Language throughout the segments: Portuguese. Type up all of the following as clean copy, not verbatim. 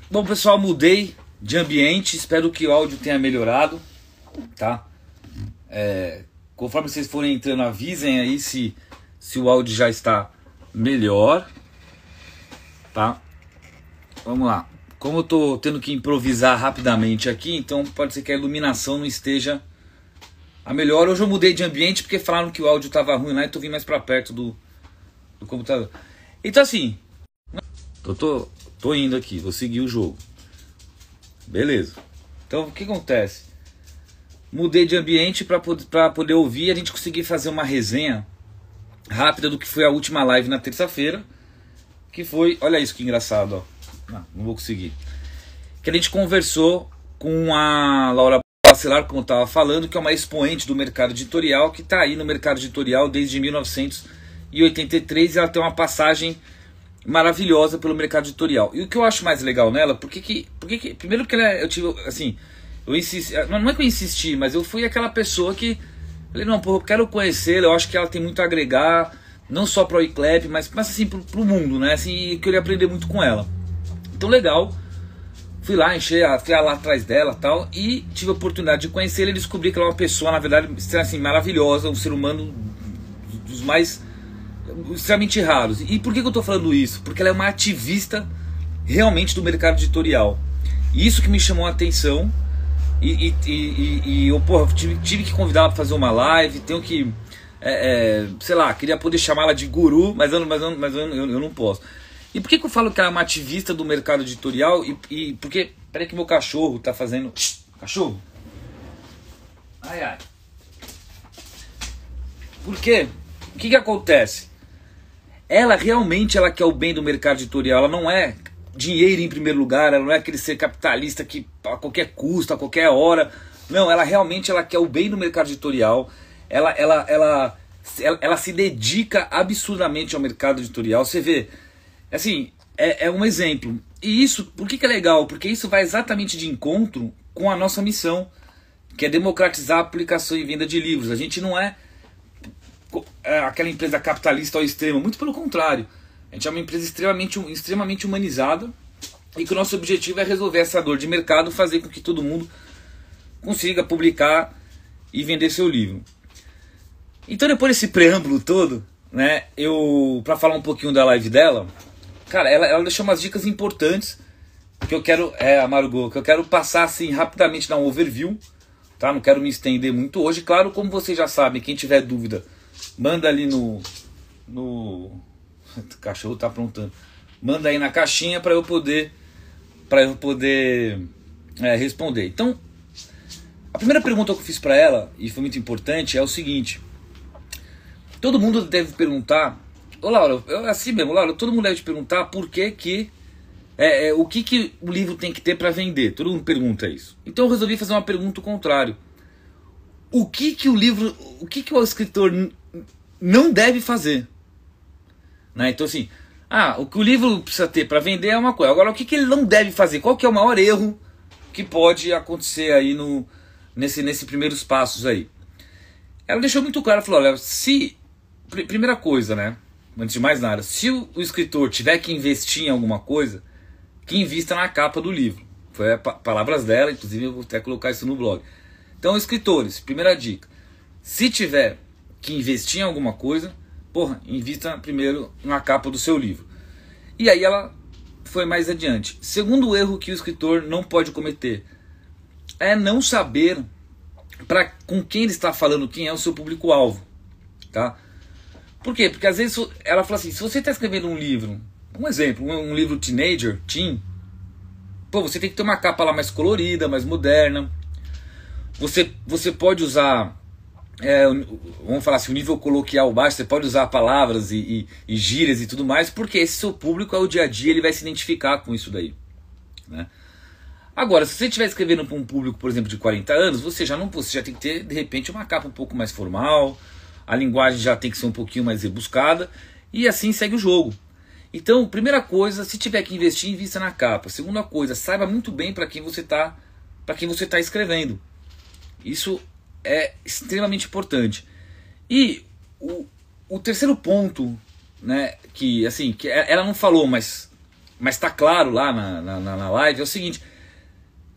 Bom, pessoal, mudei de ambiente, espero que o áudio tenha melhorado, tá? Conforme vocês forem entrando, avisem aí se o áudio já está melhor, tá? Vamos lá. Como eu tô tendo que improvisar rapidamente aqui, então pode ser que a iluminação não esteja a melhor. Hoje eu mudei de ambiente porque falaram que o áudio estava ruim lá e tô vindo mais para perto do computador. Então assim, tô indo aqui, vou seguir o jogo. Beleza. Então o que acontece? Mudei de ambiente para poder ouvir e a gente conseguir fazer uma resenha rápida do que foi a última live na terça-feira. Que foi, olha isso que engraçado, ó. Não vou conseguir. Que a gente conversou com a Laura Bacelar, como eu estava falando, que é uma expoente do mercado editorial, que está aí no mercado editorial desde 1983 e ela tem uma passagem maravilhosa pelo mercado editorial. E o que eu acho mais legal nela, primeiro porque eu tive, assim, eu insisti, não é que eu insisti, mas eu fui aquela pessoa que falei, não, pô, eu quero conhecê-la, eu acho que ela tem muito a agregar, não só para o iClap, mas assim, pro mundo, né, assim, eu queria aprender muito com ela. Então, legal, fui lá lá atrás dela tal, e tive a oportunidade de conhecê-la e descobri que ela é uma pessoa, na verdade, assim, maravilhosa, um ser humano dos mais extremamente raros. E por que eu estou falando isso? Porque ela é uma ativista realmente do mercado editorial. Isso que me chamou a atenção. E eu, porra, tive que convidá-la para fazer uma live. Tenho que, sei lá, queria poder chamá-la de guru, mas eu não posso. E por que eu falo que ela é uma ativista do mercado editorial? Porque, peraí que meu cachorro tá fazendo... Cachorro? Ai, ai. Por quê? O que acontece? Ela realmente quer o bem do mercado editorial. Ela não é dinheiro em primeiro lugar. Ela não é aquele ser capitalista que a qualquer custo, a qualquer hora. Não, ela realmente quer o bem do mercado editorial. Ela se dedica absurdamente ao mercado editorial. Você vê, assim, é um exemplo. E isso, por que é legal? Porque isso vai exatamente de encontro com a nossa missão, que é democratizar a publicação e venda de livros. A gente não é aquela empresa capitalista ao extremo, muito pelo contrário. A gente é uma empresa extremamente humanizada e que o nosso objetivo é resolver essa dor de mercado, fazer com que todo mundo consiga publicar e vender seu livro. Então, depois desse preâmbulo todo, né, para falar um pouquinho da live dela, cara, ela deixou umas dicas importantes que eu quero, a Margot, que eu quero passar assim rapidamente, dar um overview, tá? Não quero me estender muito hoje. Claro, como vocês já sabem, quem tiver dúvida, manda ali no o cachorro tá aprontando. Manda aí na caixinha para eu poder responder. Então, a primeira pergunta que eu fiz para ela, e foi muito importante, é o seguinte: todo mundo deve perguntar, ô Laura, assim mesmo, Laura, todo mundo deve te perguntar por que o que o livro tem que ter para vender. Todo mundo pergunta isso. Então eu resolvi fazer uma pergunta ao contrário. O que o escritor não deve fazer, né? Então assim, o que o livro precisa ter para vender é uma coisa. Agora, o que ele não deve fazer? Qual que é o maior erro que pode acontecer aí nesses primeiros passos aí? Ela deixou muito claro, falou, olha, primeira coisa, né, antes de mais nada, se o escritor tiver que investir em alguma coisa, que invista na capa do livro. Foi palavras dela, inclusive eu vou até colocar isso no blog. Então, escritores, primeira dica, se tiver que investir em alguma coisa, porra, invista primeiro na capa do seu livro. E aí ela foi mais adiante. Segundo erro que o escritor não pode cometer é não saber com quem ele está falando, quem é o seu público-alvo, tá? Por quê? Porque às vezes ela fala assim, se você está escrevendo um livro, um exemplo, um livro teenager, teen, pô, você tem que ter uma capa lá mais colorida, mais moderna. Você pode usar, vamos falar assim, o nível coloquial baixo, você pode usar palavras e gírias e tudo mais, porque esse seu público é o dia a dia, ele vai se identificar com isso daí, né? Agora, se você estiver escrevendo para um público, por exemplo, de 40 anos, você já tem que ter, de repente, uma capa um pouco mais formal, a linguagem já tem que ser um pouquinho mais rebuscada, e assim segue o jogo. Então, primeira coisa, se tiver que investir, invista na capa. Segunda coisa, saiba muito bem para quem você está escrevendo. Isso é extremamente importante. E o terceiro ponto, né, que ela não falou, mas mas tá claro lá na live, é o seguinte: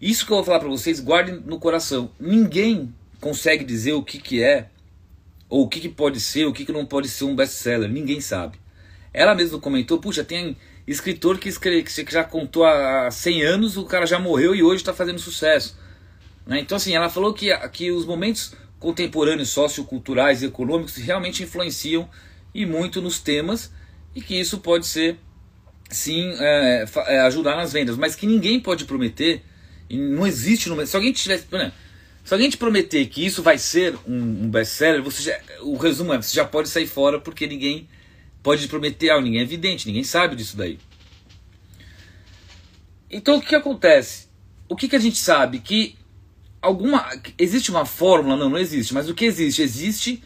isso que eu vou falar para vocês, guardem no coração. Ninguém consegue dizer o que é, ou o que pode ser, o que não pode ser um best-seller. Ninguém sabe. Ela mesma comentou, puxa, tem escritor que já contou há 100 anos, o cara já morreu e hoje está fazendo sucesso. Né? Então assim, ela falou que os momentos contemporâneos, socioculturais e econômicos realmente influenciam e muito nos temas, e que isso pode ser, sim, ajudar nas vendas, mas que ninguém pode prometer, e não existe, se alguém te prometer que isso vai ser um best-seller, o resumo é, você já pode sair fora, porque ninguém pode te prometer algo, ninguém é evidente, ninguém sabe disso daí. Então o que acontece? O que a gente sabe? Que existe uma fórmula? Não existe, mas o que existe? Existe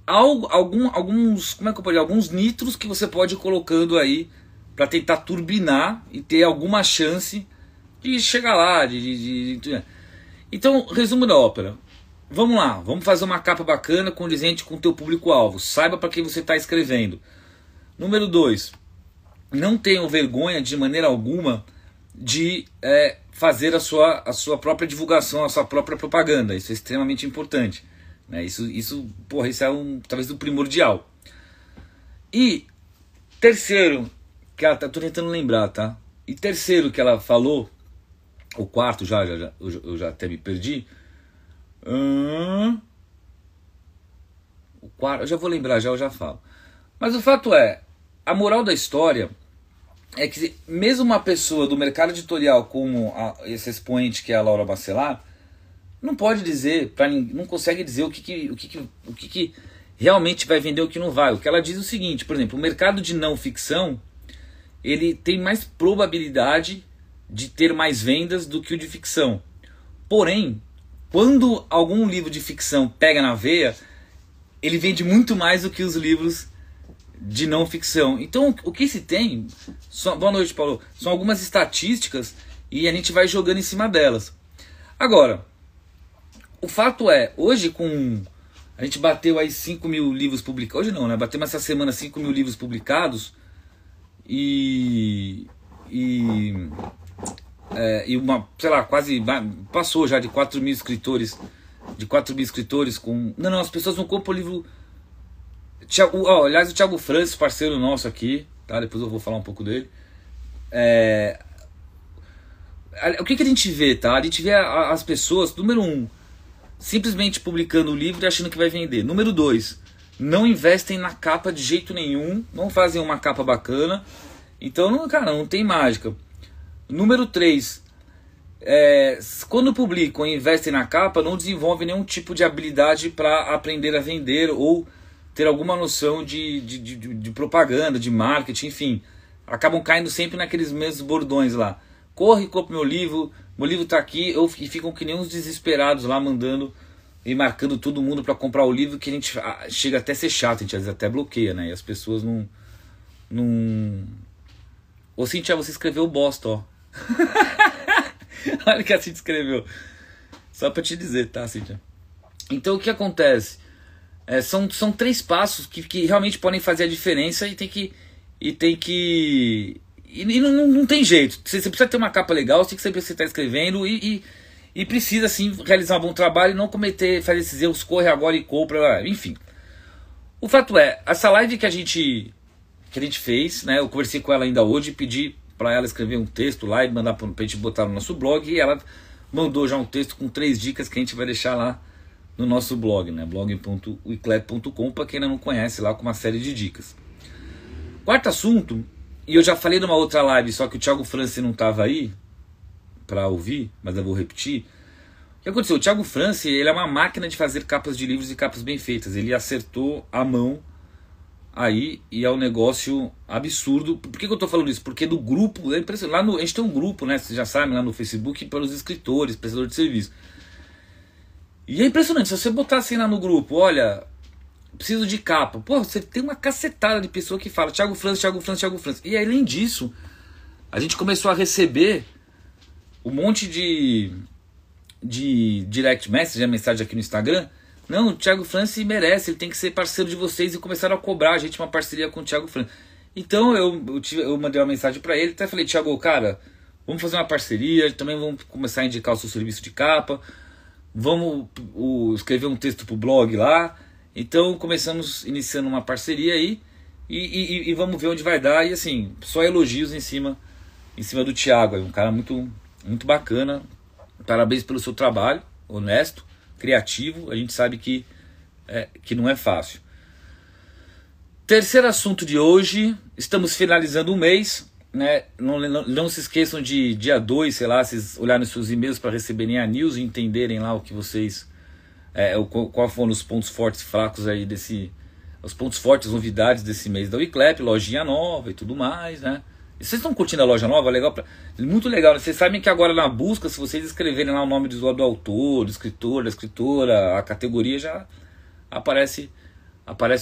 alguns, como é que eu posso dizer? Alguns nitros que você pode ir colocando aí para tentar turbinar e ter alguma chance de chegar lá. Então, resumo da ópera. Vamos lá, vamos fazer uma capa bacana, condizente com o teu público-alvo. Saiba para quem você está escrevendo. Número 2, não tenham vergonha de maneira alguma de fazer a sua própria divulgação, a sua própria propaganda. Isso é extremamente importante. Né? Isso é talvez o primordial. E terceiro, que ela tô tentando lembrar, tá? E terceiro que ela falou, o quarto eu já até me perdi. O quarto, eu já vou lembrar, eu já falo. Mas o fato é, a moral da história é que mesmo uma pessoa do mercado editorial como esse expoente que é a Laura Bacelar, não pode dizer, não consegue dizer o que realmente vai vender, o que não vai. O que ela diz é o seguinte, por exemplo, o mercado de não ficção, ele tem mais probabilidade de ter mais vendas do que o de ficção. Porém, quando algum livro de ficção pega na veia, ele vende muito mais do que os livros de não ficção. Então, o que se tem, boa noite, Paulo, são algumas estatísticas e a gente vai jogando em cima delas. Agora, o fato é, hoje a gente bateu aí 5 mil livros publicados, hoje não, né? Batemos essa semana 5 mil livros publicados e uma, sei lá, quase passou já de 4 mil escritores, com... Não, as pessoas não compram o livro... aliás, o Thiago Francis, parceiro nosso aqui, tá? Depois eu vou falar um pouco dele. O que a gente vê, tá? A gente vê as pessoas, número 1, simplesmente publicando o livro e achando que vai vender. Número 2, não investem na capa de jeito nenhum, não fazem uma capa bacana. Então, não tem mágica. Número 3, quando publicam e investem na capa, não desenvolvem nenhum tipo de habilidade para aprender a vender ou ter alguma noção de propaganda, de marketing, enfim. Acabam caindo sempre naqueles mesmos bordões lá. Corre, compra meu livro está aqui, e ficam que nem uns desesperados lá, mandando e marcando todo mundo para comprar o livro, que a gente chega até a ser chato, a gente às vezes até bloqueia, né? E as pessoas não... Ô Cintia, você escreveu bosta, ó. Olha o que a Cintia escreveu. Só pra te dizer, tá, Cintia? Então o que acontece? São 3 passos que realmente podem fazer a diferença e não tem jeito. Você precisa ter uma capa legal, você tem que saber o que você está escrevendo e precisa sim realizar um bom trabalho e não fazer esses erros, corre agora e compra, enfim. O fato é, essa live que a gente fez, né, eu conversei com ela ainda hoje, pedi para ela escrever um texto lá e mandar pra gente botar no nosso blog, e ela mandou já um texto com 3 dicas que a gente vai deixar lá no nosso blog, né, blog.wiclap.com, para quem ainda não conhece, lá com uma série de dicas. Quarto assunto, e eu já falei numa outra live, só que o Thiago Francis não estava aí para ouvir, mas eu vou repetir. O que aconteceu? O Thiago Francis, ele é uma máquina de fazer capas de livros e capas bem feitas. Ele acertou a mão aí e é um negócio absurdo. Por que eu estou falando isso? Porque do grupo, é impressionante. A gente tem um grupo, né? Vocês já sabem, lá no Facebook, para os escritores, prestadores de serviço. E é impressionante, se você botar assim lá no grupo, olha, preciso de capa. Pô, você tem uma cacetada de pessoa que fala Thiago Francis, Thiago Francis, Thiago Francis. E além disso, a gente começou a receber um monte de direct message, a mensagem aqui no Instagram. Não, o Thiago Francis merece, ele tem que ser parceiro de vocês, e começaram a cobrar a gente uma parceria com o Thiago Francis. Então eu mandei uma mensagem para ele, até falei, Thiago, cara, vamos fazer uma parceria, também vamos começar a indicar o seu serviço de capa, vamos escrever um texto pro blog lá. Então começamos iniciando uma parceria aí e vamos ver onde vai dar. E assim, só elogios em cima do Thiago, um cara muito, muito bacana. Parabéns pelo seu trabalho, honesto, criativo. A gente sabe que não é fácil. Terceiro assunto de hoje, estamos finalizando o mês, né? Não se esqueçam de dia 2, sei lá, vocês olharem os seus e-mails para receberem a news e entenderem lá o que vocês... qual foram os pontos fortes e fracos aí os pontos fortes, novidades desse mês da Wiclap, lojinha nova e tudo mais, né? E vocês estão curtindo a loja nova? Muito legal, né? Vocês sabem que agora na busca, se vocês escreverem lá o nome do autor, do escritor, da escritora, a categoria, já aparece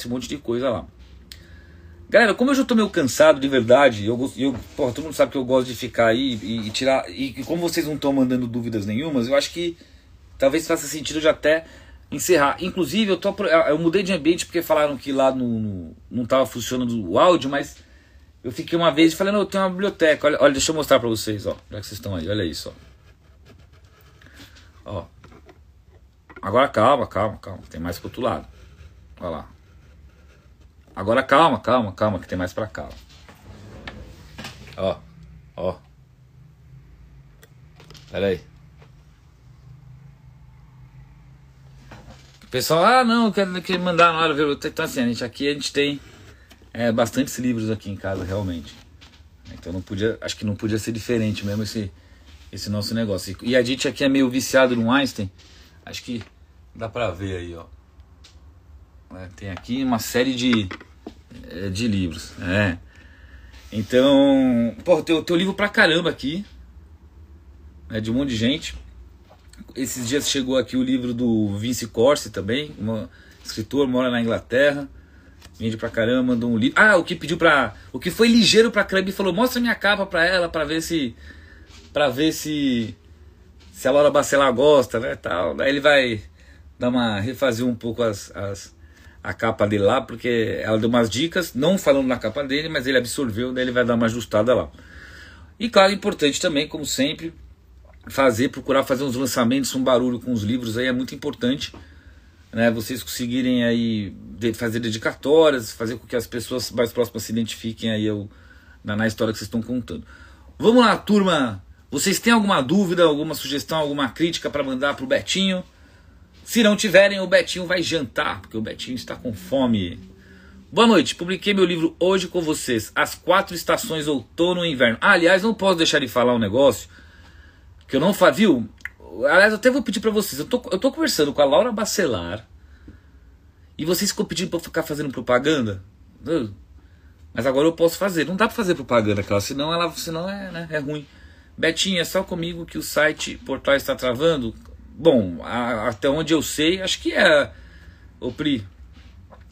um monte de coisa lá. Galera, como eu já tô meio cansado de verdade, porra, todo mundo sabe que eu gosto de ficar aí e tirar, e como vocês não estão mandando dúvidas nenhumas, eu acho que talvez faça sentido já até encerrar. Inclusive, eu mudei de ambiente porque falaram que lá não estava funcionando o áudio, mas eu fiquei uma vez e falei, não, eu tenho uma biblioteca. Olha, deixa eu mostrar para vocês, ó, já que vocês estão aí, olha isso, ó. Agora calma, tem mais pro outro lado. Olha lá. Agora calma, que tem mais pra cá. Ó. Pera aí. O pessoal, não, eu quero mandar na hora ver. Então assim, a gente tem bastantes livros aqui em casa, realmente. Então acho que não podia ser diferente mesmo esse nosso negócio. E a gente aqui é meio viciado no Einstein. Acho que dá pra ver aí, ó. Tem aqui uma série de livros. Então, pô, tem livro pra caramba aqui, de um monte de gente. Esses dias chegou aqui o livro do Vince Corsi também, um escritor, mora na Inglaterra, vende pra caramba, mandou um livro. O que foi ligeiro pra Club e falou, mostra minha capa pra ela, pra ver se a Laura Bacelar gosta, né, tal. Daí ele vai refazer um pouco a capa dele lá, porque ela deu umas dicas, não falando na capa dele, mas ele absorveu, daí ele vai dar uma ajustada lá. E claro, importante também, como sempre, procurar fazer uns lançamentos, um barulho com os livros aí é muito importante, né? Vocês conseguirem aí fazer dedicatórias, fazer com que as pessoas mais próximas se identifiquem aí na história que vocês estão contando. Vamos lá, turma! Vocês têm alguma dúvida, alguma sugestão, alguma crítica para mandar pro Betinho? Se não tiverem, o Betinho vai jantar, porque o Betinho está com fome. Boa noite, publiquei meu livro hoje com vocês, As 4 Estações Outono e Inverno. Aliás, não posso deixar de falar um negócio que eu não viu? Aliás, eu até vou pedir para vocês, eu tô conversando com a Laura Bacelar e vocês ficam pedindo para eu ficar fazendo propaganda. Mas agora eu posso fazer, não dá para fazer propaganda, claro, senão é ruim. Betinho, é só comigo que o portal está travando? Bom, até onde eu sei, acho que Ô Pri,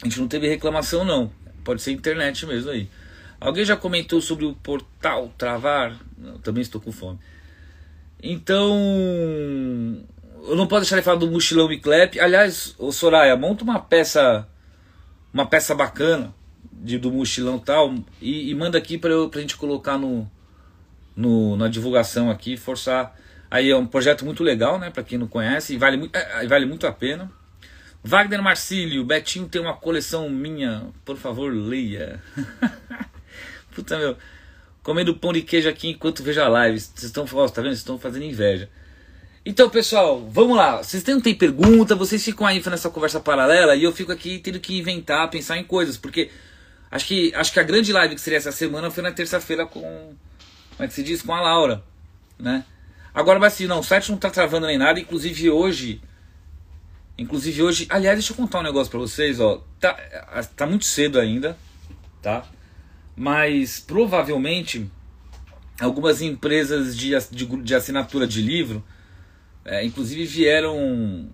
a gente não teve reclamação não. Pode ser internet mesmo aí. Alguém já comentou sobre o portal travar? Eu também estou com fome. Então, eu não posso deixar de falar do mochilão Wiclap. Aliás, ô Soraya, monta uma peça bacana do mochilão e tal e manda aqui pra gente colocar na divulgação aqui, forçar. Aí é um projeto muito legal, né? Pra quem não conhece, e vale muito a pena. Wagner Marcílio, Betinho tem uma coleção minha, por favor, leia. Puta, meu, comendo pão de queijo aqui enquanto vejo a live. Vocês estão, tá vendo? Vocês estão fazendo inveja. Então, pessoal, vamos lá. Vocês não tem pergunta, vocês ficam aí nessa conversa paralela e eu fico aqui tendo que inventar, pensar em coisas, porque acho que a grande live que seria essa semana foi na terça-feira como é que se diz? Com a Laura, né? Agora, mas assim, não, o site não tá travando nem nada, inclusive hoje, aliás, deixa eu contar um negócio pra vocês, ó, tá muito cedo ainda, tá? Mas provavelmente algumas empresas de assinatura de livro, inclusive vieram...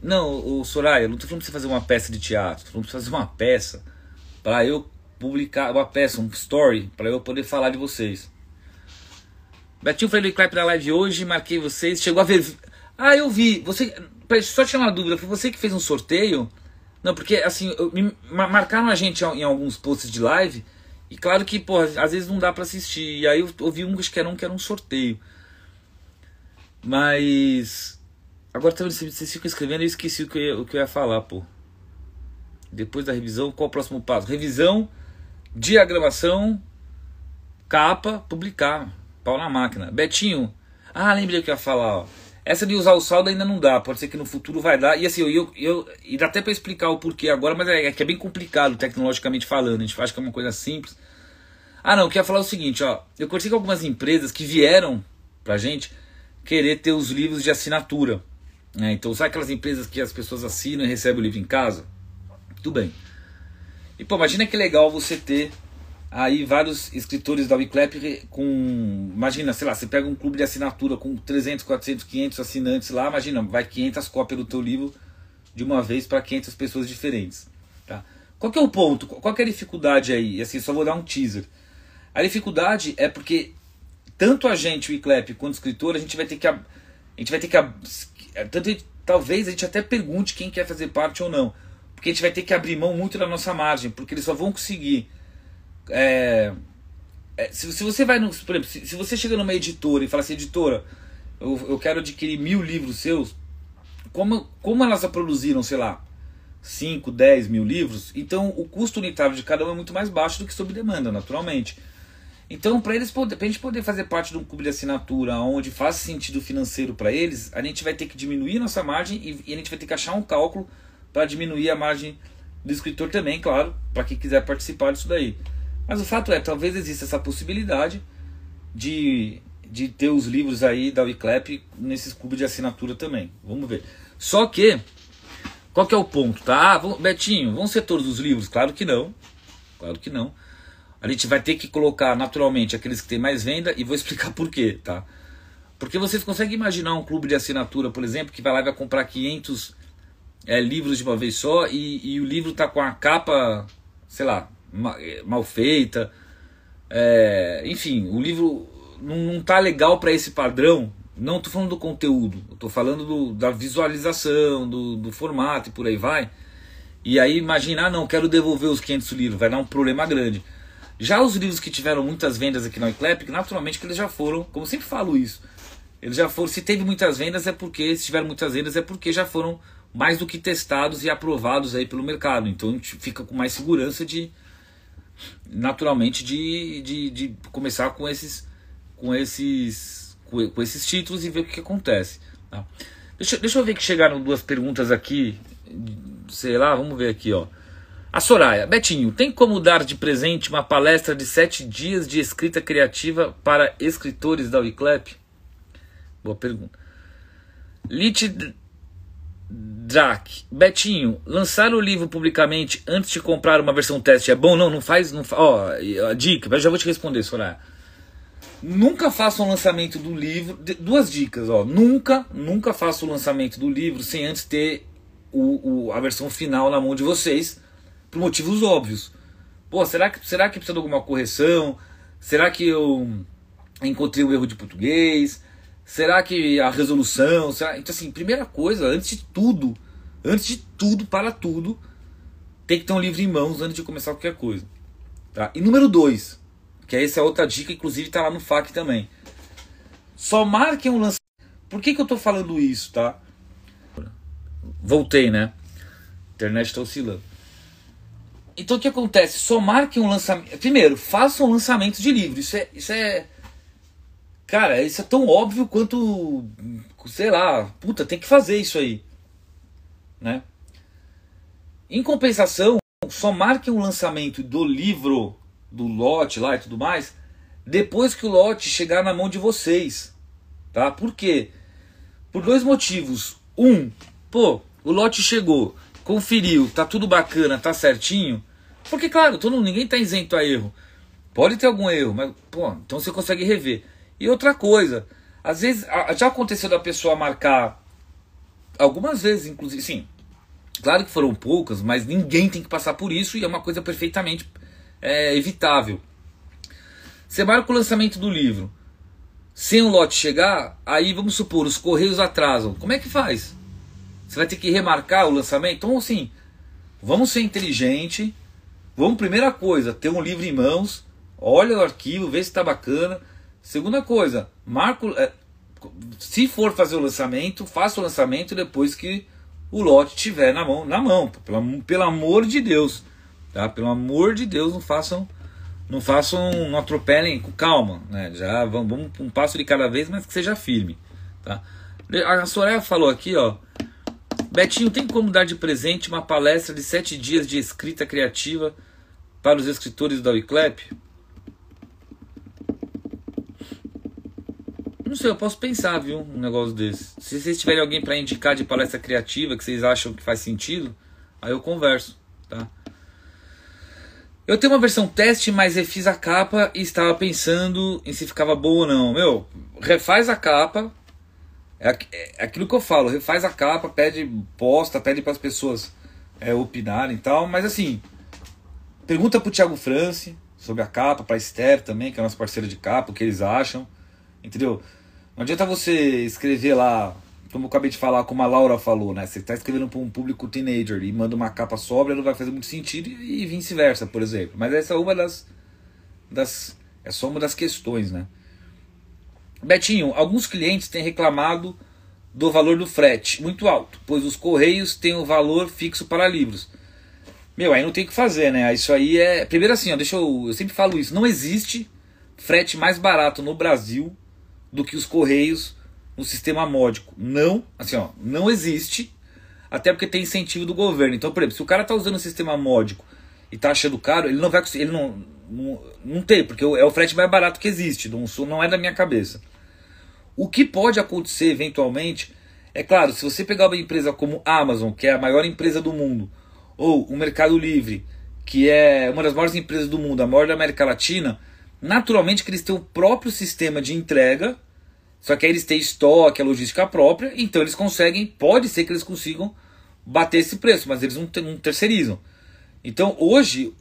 Não, o Soraya, não tô falando pra você fazer uma peça de teatro, tô falando pra você fazer uma peça pra eu publicar, uma peça, um story, pra eu poder falar de vocês. Betinho foi no Wiclap da live hoje, marquei vocês, chegou a ver... Ah, eu vi, só tirar uma dúvida, foi você que fez um sorteio? Não, porque assim, marcaram a gente em alguns posts de live E claro que, pô, às vezes não dá pra assistir. E aí eu ouvi um que era um sorteio. Mas agora também vocês ficam escrevendo e eu esqueci o que eu ia falar, pô. Depois da revisão, qual o próximo passo? Revisão, diagramação, capa, publicar. Pau na máquina. Betinho, lembrei o que eu ia falar, ó. Essa de usar o saldo ainda não dá, pode ser que no futuro vai dar. E assim, e dá até pra explicar o porquê agora, mas é que é bem complicado tecnologicamente falando. A gente acha que é uma coisa simples. Não, eu queria falar o seguinte, ó. Eu conversei com algumas empresas que vieram pra gente querer ter os livros de assinatura, né? Então, sabe aquelas empresas que as pessoas assinam e recebem o livro em casa? Tudo bem. E pô, imagina que legal você ter aí vários escritores da Wiclap com... Imagina, sei lá, você pega um clube de assinatura com 300, 400, 500 assinantes lá, imagina, vai 500 cópias do teu livro de uma vez para 500 pessoas diferentes. Tá? Qual que é o ponto? Qual que é a dificuldade aí? E assim, só vou dar um teaser. A dificuldade é porque tanto a gente, o Wiclap, quanto o escritor, a gente vai ter que... talvez a gente até pergunte quem quer fazer parte ou não. Porque a gente vai ter que abrir mão muito da nossa margem, porque eles só vão conseguir... se você vai por exemplo, se você chega numa editora e fala assim, editora, eu quero adquirir 1000 livros seus, como elas produziram, sei lá, 5, 10 mil livros, então o custo unitário de cada um é muito mais baixo do que sob demanda, naturalmente. Então, para a gente poder fazer parte de um clube de assinatura onde faz sentido financeiro para eles, a gente vai ter que diminuir nossa margem e a gente vai ter que achar um cálculo para diminuir a margem do escritor também, claro, para quem quiser participar disso daí. Mas o fato é, talvez exista essa possibilidade de ter os livros aí da Wiclap nesses clubes de assinatura também. Vamos ver. Só que, qual que é o ponto, tá? Betinho, vão ser todos os livros? Claro que não. Claro que não. A gente vai ter que colocar naturalmente aqueles que têm mais venda e vou explicar por quê, tá? Porque vocês conseguem imaginar um clube de assinatura, por exemplo, que vai lá e vai comprar 500 livros de uma vez só e o livro tá com a capa, sei lá, mal feita, enfim, o livro não tá legal para esse padrão. Não tô falando do conteúdo, eu tô falando da visualização, do formato e por aí vai. E aí imagina, não, quero devolver os 500 livros, vai dar um problema grande. Já os livros que tiveram muitas vendas aqui na Wiclap, naturalmente que eles já foram, como eu sempre falo isso, eles já foram, se teve muitas vendas se tiveram muitas vendas é porque já foram mais do que testados e aprovados aí pelo mercado. Então a gente fica com mais segurança naturalmente de começar com esses títulos e ver o que acontece, tá? Deixa eu ver que chegaram 2 perguntas aqui, sei lá, vamos ver aqui, ó. A Soraya, Betinho, tem como dar de presente uma palestra de 7 dias de escrita criativa para escritores da Wiclap? Boa pergunta. Drak, Betinho, lançar o livro publicamente antes de comprar uma versão teste é bom? Não faz. Ó, a dica, eu já vou te responder, Soraya. Nunca faça um lançamento do livro. 2 dicas, ó. Nunca faça o lançamento do livro sem antes ter a versão final na mão de vocês, por motivos óbvios. Pô, será que precisa de alguma correção? Será que eu encontrei um erro de português? Será que a resolução... Então assim, primeira coisa, antes de tudo, para tudo, tem que ter um livro em mãos antes de começar qualquer coisa, tá? E número 2, que essa é outra dica, inclusive tá lá no FAQ também. Só marquem um lançamento. Por que eu tô falando isso, tá? Voltei, né? A internet tá oscilando. Então o que acontece? Só marquem um lançamento. Primeiro, façam um lançamento de livro. Isso é... Cara, isso é tão óbvio quanto... Sei lá, puta, tem que fazer isso aí, né? Em compensação, só marquem um lançamento do livro, do lote lá e tudo mais, depois que o lote chegar na mão de vocês, tá? Por quê? Por 2 motivos. Pô, o lote chegou, conferiu, tá tudo bacana, tá certinho. Porque, claro, ninguém tá isento a erro. Pode ter algum erro, mas, pô, então você consegue rever. E outra coisa, às vezes, já aconteceu da pessoa marcar, algumas vezes, inclusive, sim, claro que foram poucas, mas ninguém tem que passar por isso e é uma coisa perfeitamente evitável. Você marca o lançamento do livro, sem o lote chegar, aí vamos supor, os correios atrasam. Como é que faz? Você vai ter que remarcar o lançamento? Então, assim, vamos ser inteligente, Vamos, primeira coisa, ter um livro em mãos, olha o arquivo, vê se está bacana. Segunda coisa, se for fazer o lançamento, faça o lançamento depois que o lote estiver na mão, pelo amor de Deus, tá? Pelo amor de Deus, não atropelem, com calma, né? Já vamos um passo de cada vez, mas que seja firme, tá? A Soraya falou aqui, ó, Betinho, tem como dar de presente uma palestra de 7 dias de escrita criativa para os escritores da Wiclap? Não sei, eu posso pensar, viu, um negócio desse. Se vocês tiverem alguém para indicar de palestra criativa que vocês acham que faz sentido, aí eu converso, tá? Eu tenho uma versão teste, mas refiz a capa e estava pensando em se ficava boa ou não. Meu, refaz a capa, é aquilo que eu falo, refaz a capa, pede para as pessoas opinarem e tal, mas assim, pergunta pro Thiago France sobre a capa, pra Esther também, que é a nossa parceira de capa, o que eles acham, entendeu? Não adianta você escrever lá, como eu acabei de falar, como a Laura falou, né? Você está escrevendo para um público teenager e manda uma capa sóbria, não vai fazer muito sentido, e vice-versa, por exemplo. Mas essa é uma é só uma das questões, né? Betinho, alguns clientes têm reclamado do valor do frete muito alto, pois os correios têm um valor fixo para livros. Meu, aí não tem o que fazer, né? Isso aí é... Primeiro assim, ó, eu sempre falo isso, não existe frete mais barato no Brasil do que os correios no sistema módico. Não, assim, ó, não existe, até porque tem incentivo do governo. Então, por exemplo, se o cara tá usando o sistema módico e tá achando caro, ele não vai conseguir, não tem, porque é o frete mais barato que existe, não é da minha cabeça. O que pode acontecer eventualmente, é claro, se você pegar uma empresa como a Amazon, que é a maior empresa do mundo, ou o Mercado Livre, que é uma das maiores empresas do mundo, a maior da América Latina, naturalmente que eles têm o próprio sistema de entrega, só que aí eles têm estoque, a logística própria, então eles conseguem, pode ser que eles consigam bater esse preço, mas eles não terceirizam. Então hoje,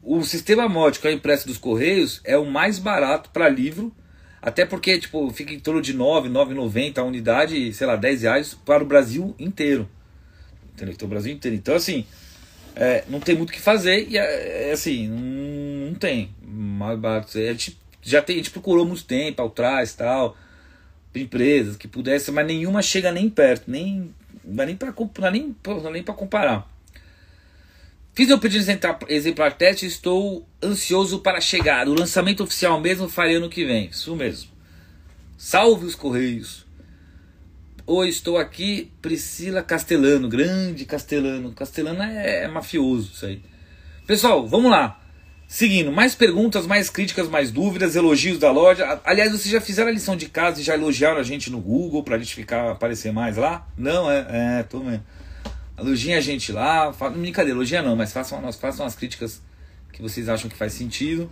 o sistema módico a impresso dos Correios é o mais barato para livro, até porque tipo, fica em torno de R$ 9,90 a unidade, sei lá, R$10 para o Brasil inteiro. Entendeu? Então, o Brasil inteiro. Então assim, não tem muito o que fazer e assim, não tem. Mais barato. A gente procurou muito tempo atrás, tal, empresas que pudessem, mas nenhuma chega nem perto, não dá nem para comparar. Fiz meu pedido de exemplar teste e estou ansioso para chegar. O lançamento oficial mesmo farei ano que vem. Isso mesmo. Salve os Correios. Oi, estou aqui, Priscila Castellano, grande Castellano. Castellano é mafioso, isso aí. Pessoal, vamos lá. Seguindo, mais perguntas, mais críticas, mais dúvidas, elogios da loja. Aliás, vocês já fizeram a lição de casa e já elogiaram a gente no Google pra gente aparecer mais lá? Não, tô mesmo. Elogiem a gente lá, brincadeira, elogia não, mas façam as críticas que vocês acham que faz sentido.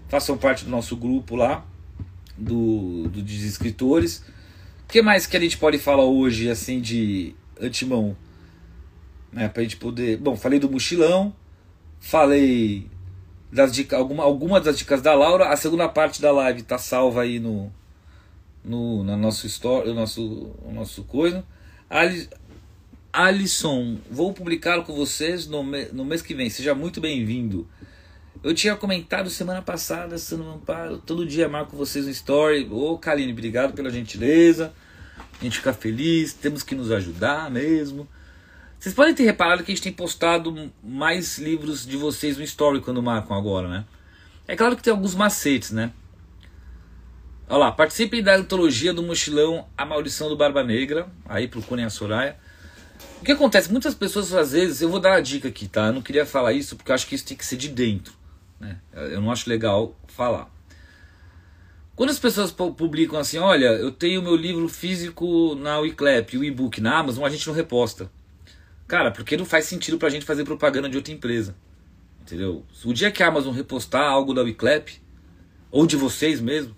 Façam parte do nosso grupo lá, dos escritores. O que mais que a gente pode falar hoje, assim, de antemão? Né, pra gente poder... Bom, falei do mochilão, falei das dicas, algumas das dicas da Laura. A segunda parte da live tá salva aí no nosso story, o nosso coisa. Alisson, vou publicar com vocês no mês que vem, seja muito bem-vindo. Eu tinha comentado semana passada, se não paro, todo dia marco vocês no story. Ô Kaline, obrigado pela gentileza, a gente fica feliz, temos que nos ajudar mesmo. Vocês podem ter reparado que a gente tem postado mais livros de vocês no story quando marcam agora, né? É claro que tem alguns macetes, né? Olha lá, participem da antologia do mochilão A Maldição do Barba Negra, aí procurem a Soraya. O que acontece? Muitas pessoas, às vezes, eu vou dar a dica aqui, tá? Eu não queria falar isso porque eu acho que isso tem que ser de dentro, né? Eu não acho legal falar. Quando as pessoas publicam assim, olha, eu tenho meu livro físico na Wiclap, o e-book na Amazon, a gente não reposta. Cara, porque não faz sentido pra gente fazer propaganda de outra empresa, entendeu? O dia que a Amazon repostar algo da Wiclap, ou de vocês mesmo,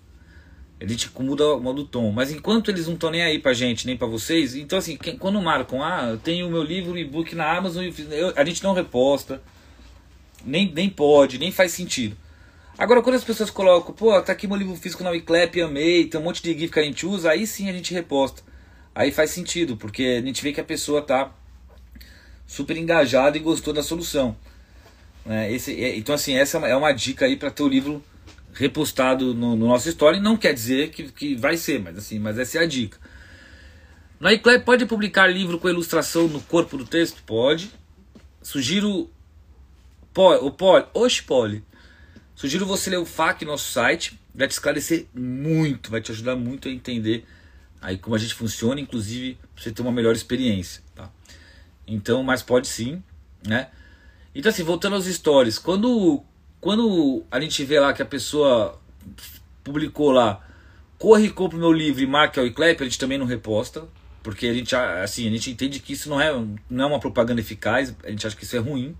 a gente muda o tom. Mas enquanto eles não estão nem aí pra gente, nem pra vocês, então assim, quando marcam, eu tenho o meu livro e-book na Amazon, a gente não reposta, nem pode, nem faz sentido. Agora, quando as pessoas colocam, pô, tá aqui meu livro físico na Wiclap, amei, tem um monte de GIF que a gente usa, aí sim a gente reposta. Aí faz sentido, porque a gente vê que a pessoa tá super engajada e gostou da solução. né? Então assim, essa é uma dica aí para ter o livro repostado no nosso story. Não quer dizer que vai ser, mas essa é a dica. No iClap pode publicar livro com ilustração no corpo do texto? Pode. Sugiro... Poli. Sugiro você ler o FAQ, nosso site. Vai te esclarecer muito, vai te ajudar muito a entender aí como a gente funciona, inclusive para você ter uma melhor experiência, tá? Então, mas pode sim, né? Então assim, voltando aos stories, quando a gente vê lá que a pessoa publicou lá, corre e compra o meu livro e marca o iClap, a gente também não reposta, porque a gente entende que isso não é uma propaganda eficaz, a gente acha que isso é ruim,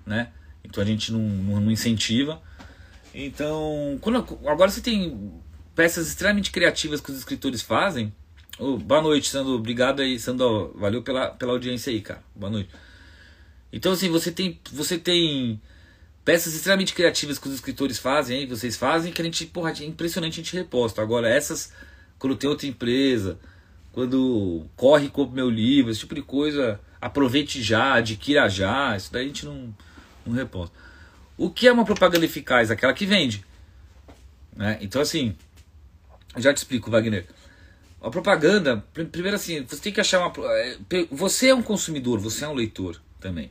né? Então a gente não incentiva. Então, agora você tem peças extremamente criativas que os escritores fazem. Boa noite, Sandro. Obrigado aí, Sandro. Valeu pela audiência aí, cara. Boa noite. Então, assim, você tem peças extremamente criativas que os escritores fazem aí, que vocês fazem, que a gente, porra, é impressionante, a gente reposta. Agora, essas, quando tem outra empresa, quando corre e compra meu livro, esse tipo de coisa, aproveite já, adquira já, isso daí a gente não reposta. O que é uma propaganda eficaz? Aquela que vende, né? Então assim, eu já te explico, Wagner. A propaganda, primeiro assim, você tem que achar você é um consumidor, você é um leitor também.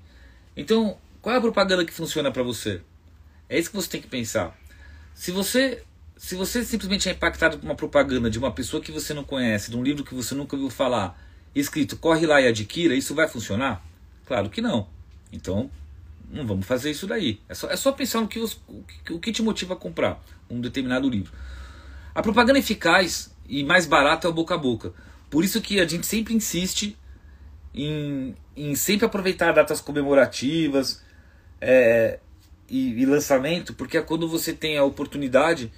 Então, qual é a propaganda que funciona para você? É isso que você tem que pensar. Se você simplesmente é impactado por uma propaganda de uma pessoa que você não conhece, de um livro que você nunca ouviu falar, escrito, corre lá e adquira, isso vai funcionar? Claro que não. Então, não vamos fazer isso daí. É só pensar no o que te motiva a comprar um determinado livro. A propaganda eficaz e mais barata é o boca a boca. Por isso que a gente sempre insiste em sempre aproveitar datas comemorativas e lançamento, porque é quando você tem a oportunidade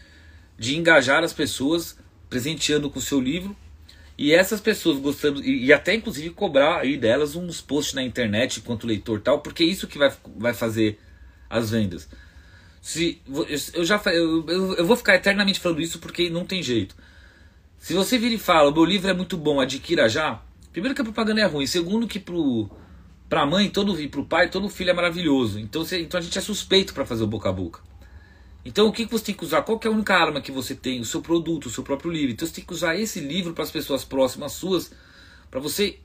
de engajar as pessoas presenteando com o seu livro, e essas pessoas gostando, e até inclusive cobrar aí delas uns posts na internet enquanto leitor tal, porque é isso que vai fazer as vendas. Eu vou ficar eternamente falando isso porque não tem jeito. Se você vir e fala, o meu livro é muito bom, adquira já, primeiro que a propaganda é ruim, segundo que pra mãe e pro pai, todo filho é maravilhoso. Então a gente é suspeito para fazer o boca a boca. Então o que você tem que usar? Qual que é a única arma que você tem? O seu produto, o seu próprio livro. Então você tem que usar esse livro para as pessoas próximas suas, para você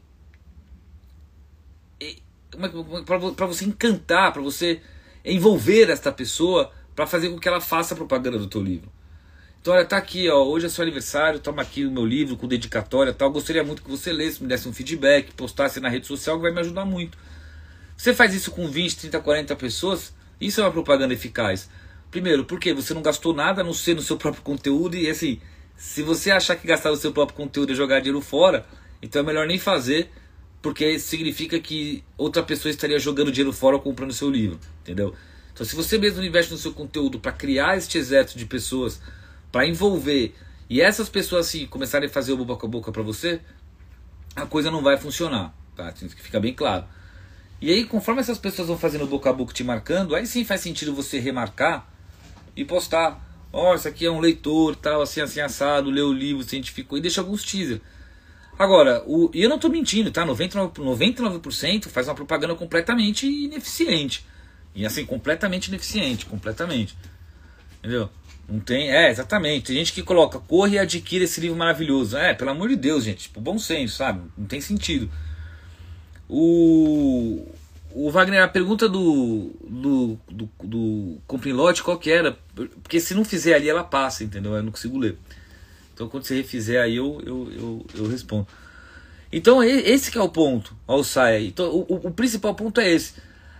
encantar, para você envolver esta pessoa, para fazer com que ela faça a propaganda do teu livro. Então olha, tá aqui, ó, hoje é seu aniversário, toma aqui o meu livro com dedicatória e tal. Gostaria muito que você lesse, me desse um feedback, postasse na rede social, que vai me ajudar muito. Você faz isso com 20, 30, 40 pessoas, isso é uma propaganda eficaz. Primeiro, porque você não gastou nada a não ser no seu próprio conteúdo, e assim, se você achar que gastar o seu próprio conteúdo é jogar dinheiro fora, então é melhor nem fazer, porque isso significa que outra pessoa estaria jogando dinheiro fora ou comprando seu livro, entendeu? Então se você mesmo investe no seu conteúdo para criar este exército de pessoas, para envolver, e essas pessoas assim começarem a fazer o boca a boca para você, a coisa não vai funcionar, tá? Fica bem claro. E aí, conforme essas pessoas vão fazendo o boca a boca te marcando, aí sim faz sentido você remarcar e postar, ó, isso aqui é um leitor, tal, assim, assim, assado, leu o livro, se identificou, e deixa alguns teasers. Agora, e eu não estou mentindo, tá? 99% faz uma propaganda completamente ineficiente. E assim, completamente ineficiente, completamente. Entendeu? Não tem, exatamente. Tem gente que coloca, corre e adquira esse livro maravilhoso. Pelo amor de Deus, gente, tipo, bom senso, sabe? Não tem sentido. O Wagner, a pergunta do Comprinlote, qual que era? Porque se não fizer ali, ela passa, entendeu? Eu não consigo ler. Então quando você refizer aí, eu respondo. Então esse que é o ponto, ao sai. Então, o principal ponto é esse.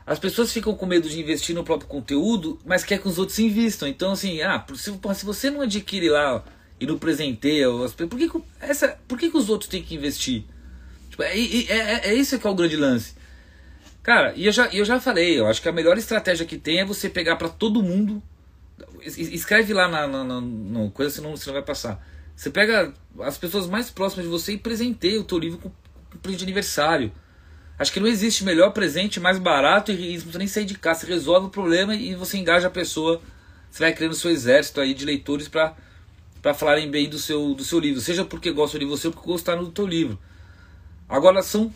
As pessoas ficam com medo de investir no próprio conteúdo, mas quer que os outros invistam. Então assim, se você não adquire lá e não presenteia, por que os outros têm que investir? Tipo, é isso que é o grande lance. Cara, e eu já falei, eu acho que a melhor estratégia que tem é você pegar para todo mundo, escreve lá na coisa, senão você não vai passar. Você pega as pessoas mais próximas de você e presenteia o teu livro com presente de aniversário. Acho que não existe melhor presente, mais barato, e não precisa nem sair de casa. Você resolve o problema e você engaja a pessoa. Você vai criando seu exército aí de leitores para falarem bem do seu livro. Seja porque gostam de você ou porque gostaram do teu livro. Agora são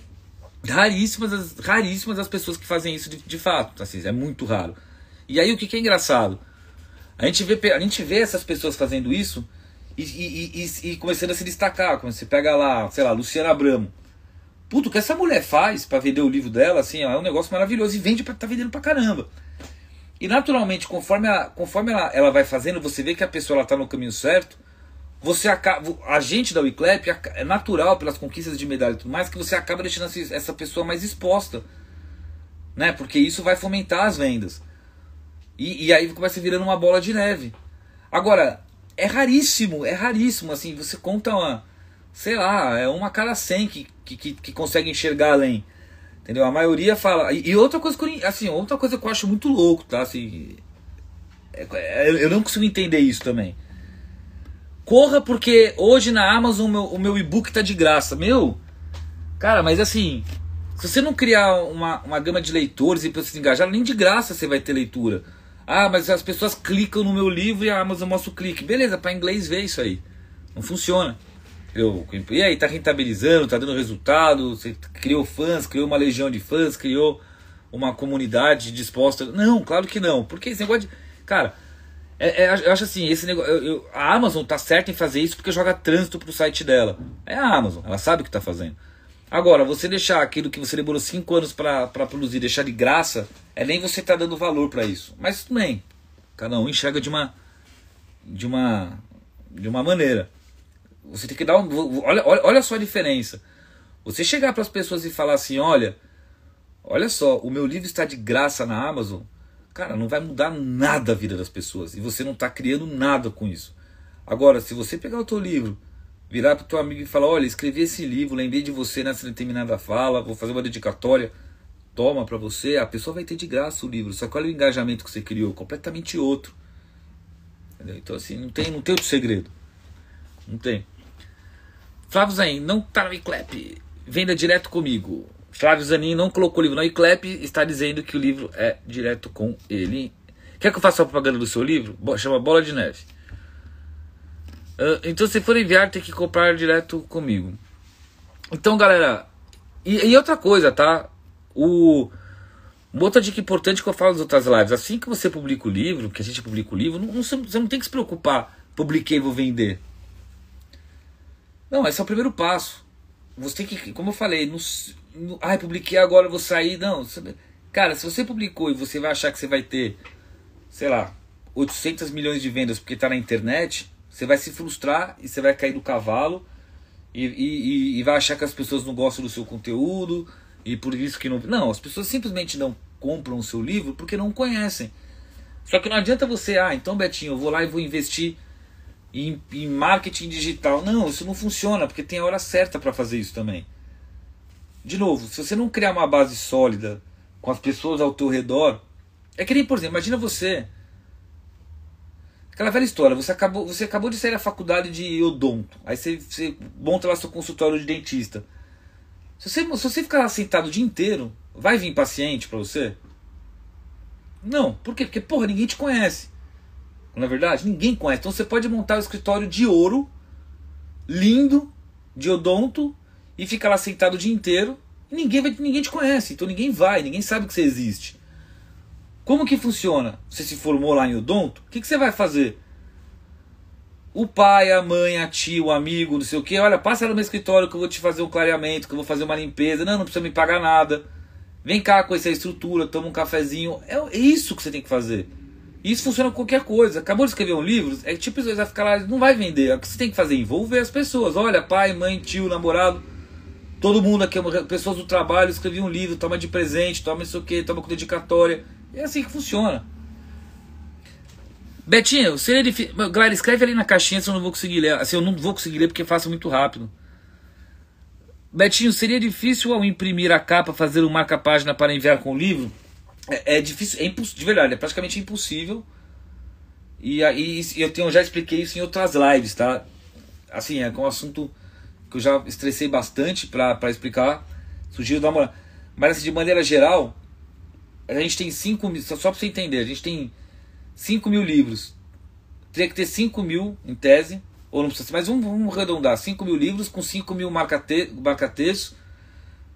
raríssimas as pessoas que fazem isso de fato. Assim, é muito raro. E aí o que é engraçado? A gente vê essas pessoas fazendo isso e começando a se destacar. Quando você pega lá, sei lá, Luciana Abramo. Puto, o que essa mulher faz pra vender o livro dela, assim, é um negócio maravilhoso. E tá vendendo pra caramba. E naturalmente, conforme ela vai fazendo, você vê que a pessoa ela tá no caminho certo. A gente da Wiclap, é natural pelas conquistas de medalha e tudo mais, que você acaba deixando essa pessoa mais exposta, né? Porque isso vai fomentar as vendas. E aí começa virando uma bola de neve. Agora, é raríssimo, assim, você conta sei lá, é uma cada 100 que consegue enxergar além. Entendeu? A maioria fala. E outra coisa que eu acho muito louco, tá? Assim, eu não consigo entender isso também. Corra porque hoje na Amazon o meu e-book tá de graça. Cara, mas assim, se você não criar uma gama de leitores e pessoas engajadas, nem de graça você vai ter leitura. Ah, mas as pessoas clicam no meu livro e a Amazon mostra o clique. Beleza, para inglês ver isso aí. Não funciona. E aí, tá rentabilizando, tá dando resultado, você criou fãs, criou uma legião de fãs, criou uma comunidade disposta. Não, claro que não. Porque esse negócio de... Cara, eu acho assim, esse negócio, a Amazon tá certa em fazer isso porque joga trânsito pro site dela. É a Amazon, ela sabe o que tá fazendo. Agora, você deixar aquilo que você demorou 5 anos para produzir, deixar de graça, nem você tá dando valor para isso. Mas tudo bem, cada um enxerga de uma maneira. Você tem que dar olha só a diferença. Você chegar para as pessoas e falar assim, olha só, o meu livro está de graça na Amazon. Cara, não vai mudar nada a vida das pessoas. E você não está criando nada com isso. Agora, se você pegar o teu livro, virar para o teu amigo e falar, olha, escrevi esse livro, lembrei de você nessa determinada fala, vou fazer uma dedicatória, toma para você, a pessoa vai ter de graça o livro. Só que olha o engajamento que você criou, completamente outro. Entendeu? Então assim, não tem outro segredo. Não tem. Flávio Zanin, não tá no Wiclap, venda direto comigo. Flávio Zanin não colocou o livro no Wiclap, está dizendo que o livro é direto com ele. Quer que eu faça a propaganda do seu livro? Chama Bola de Neve. Então se for enviar, tem que comprar direto comigo. Então galera, e outra coisa, tá? Uma outra dica importante que eu falo nas outras lives: assim que você publica o livro, que a gente publica o livro, você não tem que se preocupar, publiquei e vou vender. Não, esse é o primeiro passo. Você tem que, como eu falei, publiquei agora, eu vou sair. Não, cara, se você publicou e você vai achar que você vai ter, sei lá, 800 milhões de vendas porque está na internet, você vai se frustrar e você vai cair do cavalo e vai achar que as pessoas não gostam do seu conteúdo e por isso que não... Não, as pessoas simplesmente não compram o seu livro porque não conhecem. Só que não adianta você, então Betinho, eu vou lá e vou investir em marketing digital. Não, isso não funciona, porque tem a hora certa para fazer isso também. De novo, se você não criar uma base sólida com as pessoas ao teu redor, é que nem, por exemplo, imagina você, aquela velha história, você acabou de sair da faculdade de odonto, aí você monta lá seu consultório de dentista. Se você ficar lá sentado o dia inteiro, vai vir paciente para você? Não, por quê? Porque, porra, ninguém te conhece. Na verdade, ninguém conhece. Então você pode montar um escritório de ouro, lindo, de odonto, e ficar lá sentado o dia inteiro, e ninguém te conhece. Então ninguém sabe que você existe. Como que funciona? Você se formou lá em odonto, o que você vai fazer? O pai, a mãe, a tia, o amigo, não sei o que, olha, passa no meu escritório que eu vou te fazer um clareamento, que eu vou fazer uma limpeza. Não precisa me pagar nada. Vem cá com essa estrutura, toma um cafezinho. É isso que você tem que fazer. Isso funciona com qualquer coisa. Acabou de escrever um livro, é tipo, você vai ficar lá, não vai vender. O que você tem que fazer? Envolver as pessoas. Olha, pai, mãe, tio, namorado, todo mundo aqui, pessoas do trabalho, escrevi um livro, toma de presente, toma isso aqui, toma com dedicatória. É assim que funciona. Betinho, seria difícil. Galera, escreve ali na caixinha se eu não vou conseguir ler. Assim, eu não vou conseguir ler porque faço muito rápido. Betinho, seria difícil ao imprimir a capa fazer um marca-página para enviar com o livro? É difícil, de verdade, é praticamente impossível. E eu já expliquei isso em outras lives, tá? Assim, é um assunto que eu já estressei bastante pra explicar. Sugiro dar uma... Mas assim, de maneira geral, a gente tem 5 mil, só pra você entender, a gente tem 5 mil livros. Teria que ter 5 mil em tese, ou não precisa, mas vamos arredondar, 5 mil livros com 5 mil marca-textos,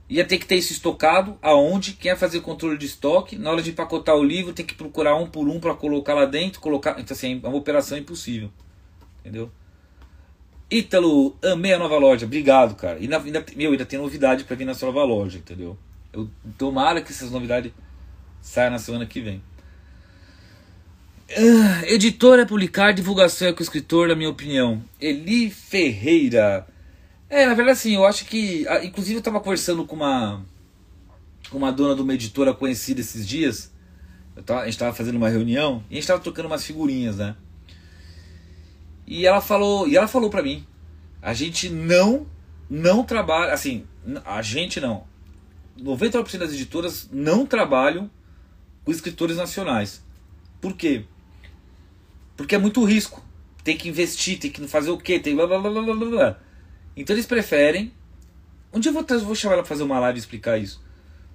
Ia ter que ter isso estocado, aonde? Quem ia fazer controle de estoque? Na hora de empacotar o livro, tem que procurar um por um para colocar lá dentro, colocar. Então, assim, é uma operação impossível. Entendeu? Ítalo, amei a nova loja. Obrigado, cara. E ainda tem novidade para vir na sua nova loja, entendeu? Eu tomara que essas novidades saiam na semana que vem. Editor é publicar, divulgação é com o escritor, na minha opinião. Eli Ferreira. Na verdade, assim, eu acho que... Inclusive, eu estava conversando com uma dona de uma editora conhecida esses dias. A gente estava fazendo uma reunião e a gente estava trocando umas figurinhas, né? E ela falou pra mim, a gente não trabalha, assim, a gente não. 99% das editoras não trabalham com escritores nacionais. Por quê? Porque é muito risco. Tem que investir, tem que fazer o quê? Tem blá blá blá blá blá blá. Então eles preferem... Um dia eu vou chamar ela para fazer uma live e explicar isso.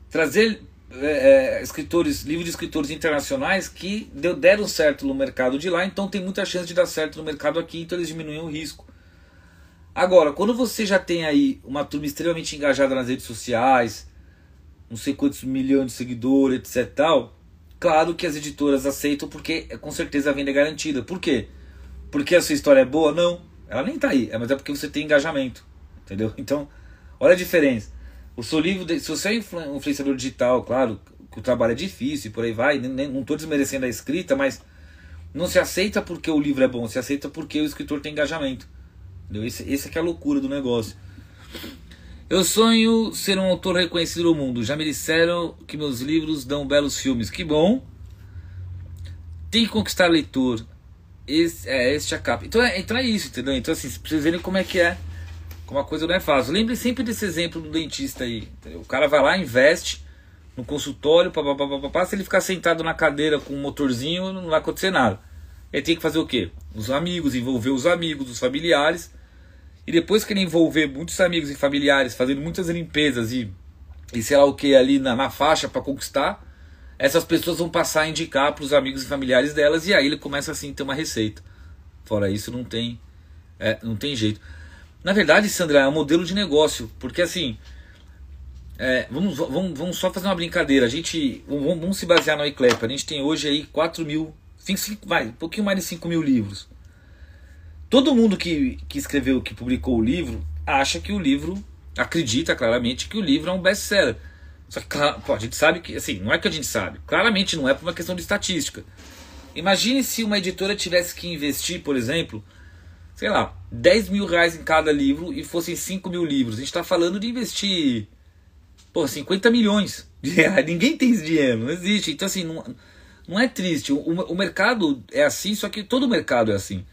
Trazer livros de escritores internacionais que deram certo no mercado de lá, então tem muita chance de dar certo no mercado aqui, então eles diminuem o risco. Agora, quando você já tem aí uma turma extremamente engajada nas redes sociais, não sei quantos milhões de seguidores, etc. tal, claro que as editoras aceitam porque com certeza a venda é garantida. Por quê? Porque a sua história é boa? Não. Ela nem tá aí, mas é porque você tem engajamento, entendeu? Então, olha a diferença. O seu livro, se você é um influenciador digital, claro que o trabalho é difícil e por aí vai, não estou desmerecendo a escrita, mas não se aceita porque o livro é bom, se aceita porque o escritor tem engajamento, entendeu? Esse é que é a loucura do negócio. Eu sonho ser um autor reconhecido no mundo, já me disseram que meus livros dão belos filmes, que bom. Tem que conquistar leitor. Este é a capa. Então é isso, entendeu? Então assim, pra vocês verem como é que é, como a coisa não é fácil. Lembre sempre desse exemplo do dentista aí, entendeu? O cara vai lá, investe no consultório, se ele ficar sentado na cadeira com um motorzinho, não vai acontecer nada. Ele tem que fazer o quê? Os amigos, envolver os amigos, os familiares. E depois que ele envolver muitos amigos e familiares, fazendo muitas limpezas e sei lá o que ali na faixa para conquistar, essas pessoas vão passar a indicar para os amigos e familiares delas, e aí ele começa assim a ter uma receita. Fora isso não tem jeito. Na verdade, Sandra, é um modelo de negócio, porque assim, vamos só fazer uma brincadeira. Vamos se basear no Eclep. A gente tem hoje aí 4 mil, um pouquinho mais de 5 mil livros. Todo mundo que escreveu, que publicou o livro, acha que o livro, acredita claramente que o livro é um best-seller. Só que, claro, a gente sabe que, assim, não é que a gente sabe, claramente não é por uma questão de estatística. Imagine se uma editora tivesse que investir, por exemplo, sei lá, 10 mil reais em cada livro e fossem 5 mil livros. A gente está falando de investir 50 milhões de reais. Ninguém tem esse dinheiro, não existe. Então, assim, não é triste. O mercado é assim, só que todo mercado é assim.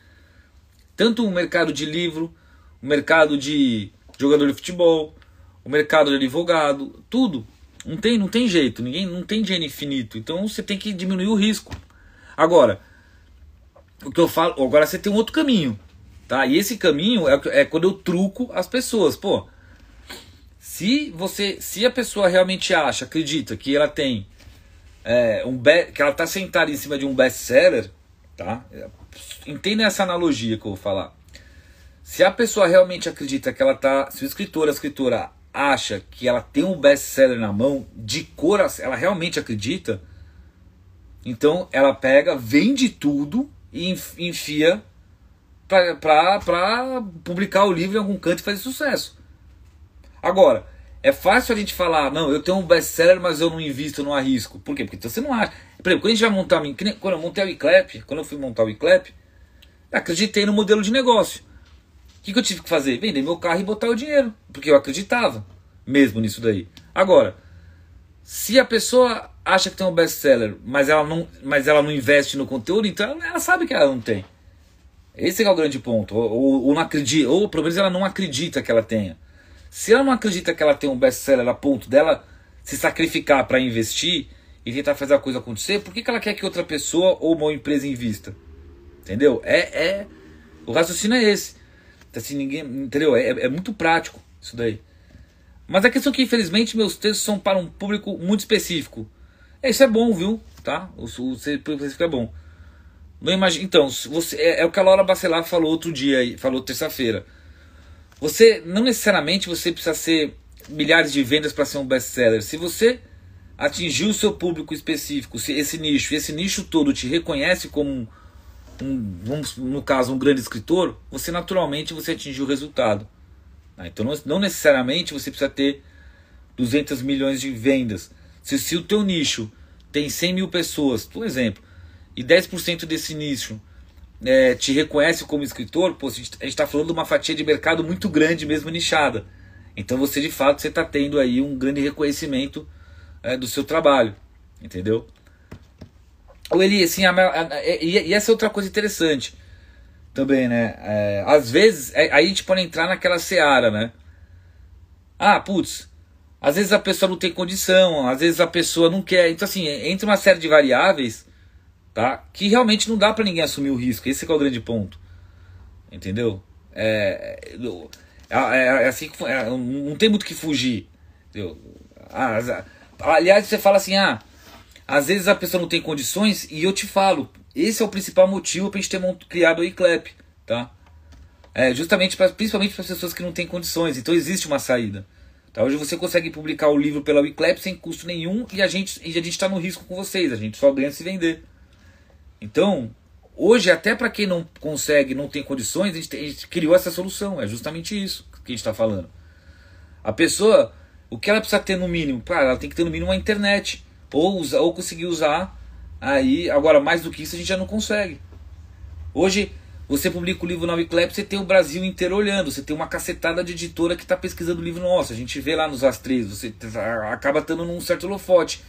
Tanto o mercado de livro, o mercado de jogador de futebol, o mercado de advogado, tudo. Não tem jeito, não tem dinheiro infinito. Então você tem que diminuir o risco. Agora, o que eu falo, agora você tem um outro caminho, tá? E esse caminho é quando eu truco as pessoas. Pô, se a pessoa realmente acredita que ela tem que ela tá sentada em cima de um best-seller, tá? Entenda essa analogia que eu vou falar. Se a pessoa realmente acredita que ela tá, se o escritor, a escritora acha que ela tem um best-seller na mão, de coração, ela realmente acredita, então ela pega, vende tudo e enfia para publicar o livro em algum canto e fazer sucesso. Agora, é fácil a gente falar, não, eu tenho um best-seller, mas eu não invisto, eu não arrisco. Por quê? Porque então você não acha. Por exemplo, quando a gente vai montar, quando eu montei o Eclep, quando eu fui montar o Eclep, acreditei no modelo de negócio. O que eu tive que fazer? Vender meu carro e botar o dinheiro, porque eu acreditava mesmo nisso daí. Agora, se a pessoa acha que tem um best-seller, mas ela não investe no conteúdo, então ela sabe que ela não tem. Esse é o grande ponto. Ou não acredita, ou pelo menos ela não acredita que ela tenha. Se ela não acredita que ela tem um best-seller a ponto dela se sacrificar para investir e tentar fazer a coisa acontecer, por que ela quer que outra pessoa ou uma empresa invista? Entendeu? O raciocínio é esse. Assim, ninguém, entendeu? É muito prático isso daí. Mas a questão é que, infelizmente, meus textos são para um público muito específico. Isso é bom, viu? Tá? O específico é bom. Não imagine, então, é o que a Laura Bacelar falou outro dia, falou terça-feira. Você, não necessariamente você precisa milhares de vendas para ser um best-seller. Se você atingir o seu público específico, se esse nicho todo te reconhece como vamos, no caso, um grande escritor, você naturalmente você atingiu o resultado. Então não necessariamente você precisa ter 200 milhões de vendas. Se o teu nicho tem 100 mil pessoas, por exemplo, e 10% desse nicho te reconhece como escritor, pô, a gente está falando de uma fatia de mercado muito grande, mesmo nichada. Então você de fato está tendo aí um grande reconhecimento do seu trabalho, entendeu? Ou ele, assim, e essa é outra coisa interessante também, né? Às vezes, aí a gente pode entrar naquela seara, né? Putz, às vezes a pessoa não tem condição, às vezes a pessoa não quer. Então, assim, entra uma série de variáveis, tá? Que realmente não dá pra ninguém assumir o risco. Esse que é o grande ponto, entendeu? Assim, não tem muito o que fugir, entendeu? Aliás, você fala assim, às vezes a pessoa não tem condições, e eu te falo, esse é o principal motivo pra gente ter criado o iClap, tá? Justamente principalmente para as pessoas que não têm condições. Então existe uma saída, tá? Hoje você consegue publicar o livro pela iClap sem custo nenhum, e a gente está no risco com vocês, a gente só ganha se vender. Então, hoje, até para quem não consegue, não tem condições, a gente criou essa solução, é justamente isso que a gente está falando. A pessoa, o que ela precisa ter no mínimo? Claro, ela tem que ter no mínimo uma internet, ou conseguir usar. Aí, agora, mais do que isso a gente já não consegue. Hoje, você publica o livro na iClap, você tem o Brasil inteiro olhando, você tem uma cacetada de editora que está pesquisando o livro nosso. A gente vê lá nos rastreios, você acaba estando num certo holofote.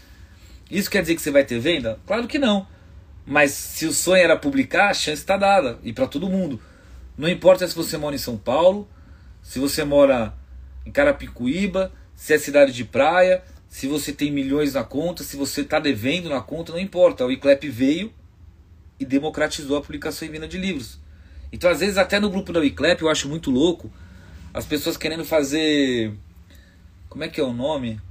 Isso quer dizer que você vai ter venda? Claro que não. Mas se o sonho era publicar, a chance está dada, e para todo mundo. Não importa se você mora em São Paulo, se você mora em Carapicuíba, se é cidade de praia, se você tem milhões na conta, se você está devendo na conta, não importa. O iClap veio e democratizou a publicação e venda de livros. Então, às vezes, até no grupo da iClap, eu acho muito louco as pessoas querendo fazer... Como é que é o nome?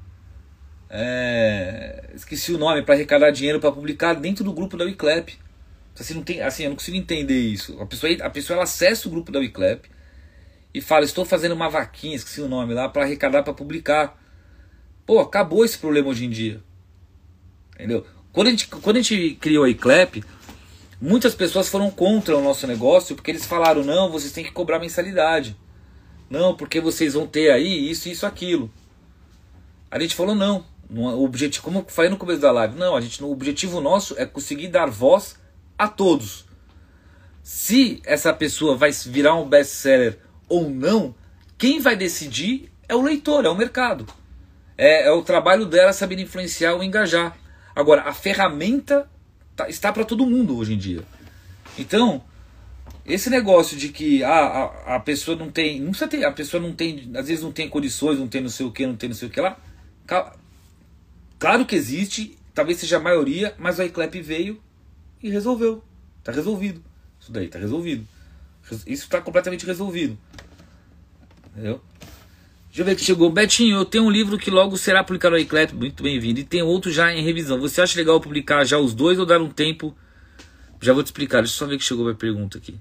Esqueci o nome, para arrecadar dinheiro para publicar dentro do grupo da iClap. Assim, não tem, assim, eu não consigo entender isso. A pessoa ela acessa o grupo da iClap e fala, estou fazendo uma vaquinha, esqueci o nome lá, para arrecadar para publicar. Pô, acabou esse problema hoje em dia. Entendeu? Quando a gente criou a iClap, muitas pessoas foram contra o nosso negócio, porque eles falaram, não, vocês têm que cobrar mensalidade. Não, porque vocês vão ter aí isso, isso, aquilo. A gente falou, não. O objetivo, como eu falei no começo da live, não, o objetivo nosso é conseguir dar voz a todos. Se essa pessoa vai virar um best-seller ou não, quem vai decidir é o leitor, é o mercado. É o trabalho dela saber influenciar ou engajar. Agora, a ferramenta está para todo mundo hoje em dia. Então, esse negócio de que a pessoa não tem, não precisa ter, a pessoa não tem, às vezes não tem condições, não tem não sei o que, não tem não sei o que lá. Claro que existe, talvez seja a maioria, mas o iClap veio e resolveu. Está resolvido. Isso daí está resolvido. Isso está completamente resolvido. Entendeu? Deixa eu ver que chegou. Betinho, eu tenho um livro que logo será publicado no iClap, muito bem-vindo. E tem outro já em revisão. Você acha legal publicar já os dois ou dar um tempo? Já vou te explicar. Deixa eu só ver que chegou a pergunta aqui.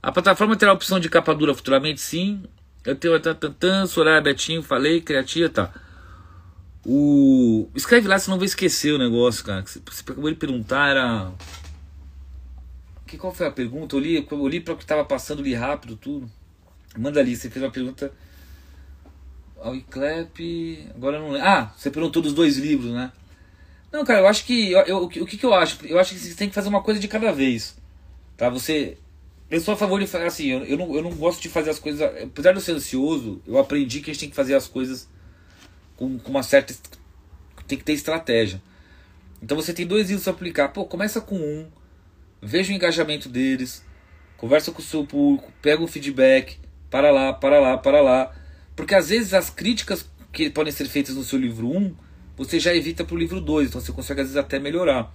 A plataforma terá a opção de capa dura futuramente? Sim. Eu tenho Soraya, Betinho, falei, criativa, tá. Escreve lá, senão não vai esquecer o negócio, cara. Você acabou de perguntar, era... Qual foi a pergunta? Eu li para o que estava passando, li rápido, tudo. Manda ali, você fez uma pergunta... Ao iClap... Agora eu não lembro. Você perguntou dos dois livros, né? Não, cara, eu acho que... O que eu acho? Eu acho que você tem que fazer uma coisa de cada vez. Tá? Eu sou a favor de fazer assim, eu não gosto de fazer as coisas... Apesar de eu ser ansioso, eu aprendi que a gente tem que fazer as coisas com uma certa... Tem que ter estratégia. Então você tem dois livros para aplicar. Pô, começa com um, veja o engajamento deles, conversa com o seu público, pega o feedback, para lá. Porque às vezes as críticas que podem ser feitas no seu livro 1, você já evita para o livro 2, então você consegue às vezes até melhorar.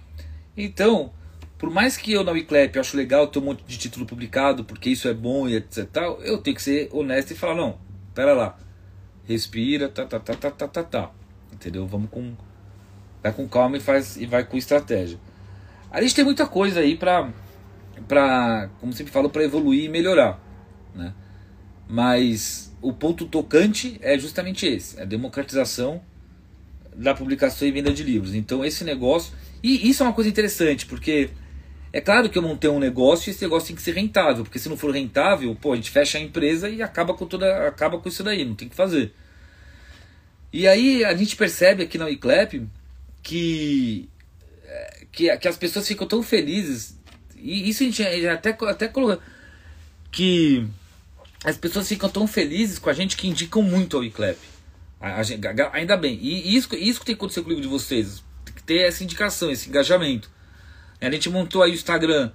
Então, por mais que eu na iClap acho legal ter um monte de título publicado, porque isso é bom e etc, eu tenho que ser honesto e falar, não, pera lá, respira, entendeu? Vai com calma e vai com estratégia. A gente tem muita coisa aí como sempre falo, para evoluir e melhorar, né? Mas o ponto tocante é justamente esse, a democratização da publicação e venda de livros. Então esse negócio, e isso é uma coisa interessante, porque é claro que eu montei um negócio e esse negócio tem que ser rentável, porque se não for rentável, pô, a gente fecha a empresa e acaba com isso daí, não tem o que fazer. E aí a gente percebe aqui na Wiclap que as pessoas ficam tão felizes, e isso a gente até colocou, que as pessoas ficam tão felizes com a gente que indicam muito a Wiclap. Ainda bem. E isso que tem que acontecer com o livro de vocês. Tem que ter essa indicação, esse engajamento. A gente montou aí o Instagram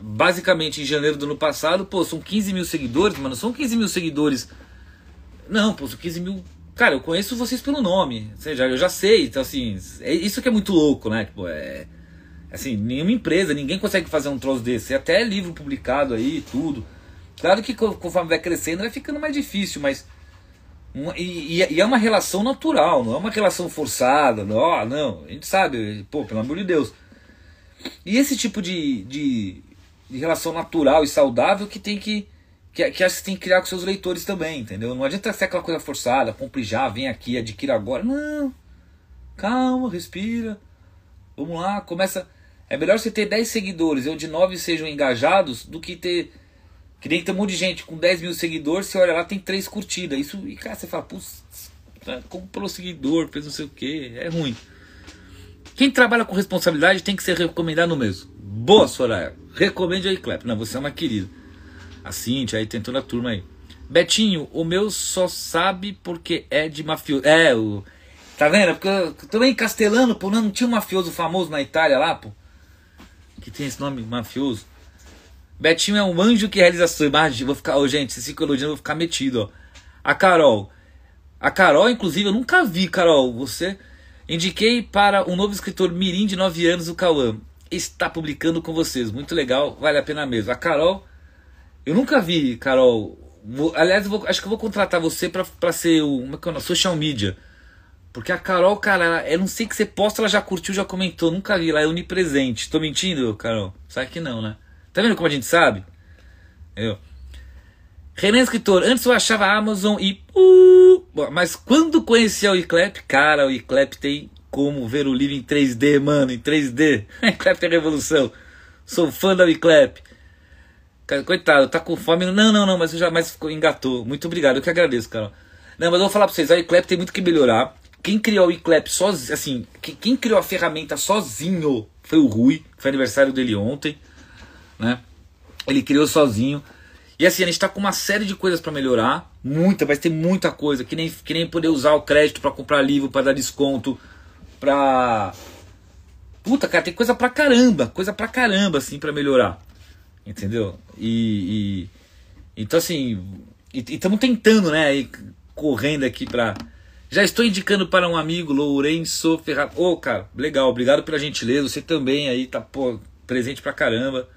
basicamente em janeiro do ano passado. Pô, são 15 mil seguidores, mas não são 15 mil seguidores. Não, pô, são 15 mil. Cara, eu conheço vocês pelo nome. Ou seja, eu já sei. Então, assim, é isso que é muito louco, né? Tipo, assim, nenhuma empresa, ninguém consegue fazer um troço desse. Até livro publicado aí, tudo. Claro que conforme vai crescendo vai ficando mais difícil, mas. E é uma relação natural, não é uma relação forçada. Não, a gente sabe, pô, pelo amor de Deus. E esse tipo de relação natural e saudável que tem que acho que tem que criar com seus leitores também, entendeu? Não adianta ser aquela coisa forçada, compre já, vem aqui, adquira agora. Não, calma, respira. Vamos lá, começa. É melhor você ter 10 seguidores, onde 9 sejam engajados, do que ter. Que nem tem um monte de gente com 10 mil seguidores, você olha lá, tem 3 curtidas. Isso, e cara, você fala, putz, comprou seguidor, fez não sei o que, é ruim. Quem trabalha com responsabilidade tem que ser recomendado mesmo. Boa, Soraya. Recomende a Wiclap. Não, você é uma querida. A Cíntia, aí tem toda a turma aí. Betinho, o meu só sabe porque é de mafioso. Tá vendo? Porque eu também castelano, pô, não tinha um mafioso famoso na Itália lá, pô. Que tem esse nome, mafioso. Betinho é um anjo que realiza sonhos. Imagina, vou ficar, gente, se fica elogiando, eu vou ficar metido, ó. A Carol, inclusive, eu nunca vi, Carol, você. Indiquei para um novo escritor mirim de 9 anos, o Cauã. Está publicando com vocês, muito legal, vale a pena mesmo. A Carol, eu nunca vi, Carol. Aliás, acho que eu vou contratar você pra ser o social media. Porque a Carol, cara, eu não sei que você posta, ela já curtiu, já comentou, nunca vi, ela é onipresente. Tô mentindo, Carol? Sabe que não, né? Tá vendo como a gente sabe? Renan Escritor, antes eu achava a Amazon e... mas quando conheci a Wiclap, cara, a Wiclap tem como ver o livro em 3D, mano, em 3D. A Wiclap é revolução. Sou fã da Wiclap. Coitado, tá com fome. Não, mas engatou. Muito obrigado, eu que agradeço, cara. Não, mas eu vou falar pra vocês, a Wiclap tem muito que melhorar. Quem criou a Wiclap sozinho, assim, quem criou a ferramenta sozinho foi o Rui, que foi aniversário dele ontem, né? Ele criou sozinho. E assim, a gente tá com uma série de coisas pra melhorar. Vai ter muita coisa. Que nem poder usar o crédito pra comprar livro, pra dar desconto. Puta, cara, tem coisa pra caramba, assim, pra melhorar. Entendeu? Então assim, estamos tentando, né? Aí, correndo aqui pra... Já estou indicando para um amigo, Lourenço Ferrari. Cara, legal, obrigado pela gentileza. Você também aí tá, pô, presente pra caramba.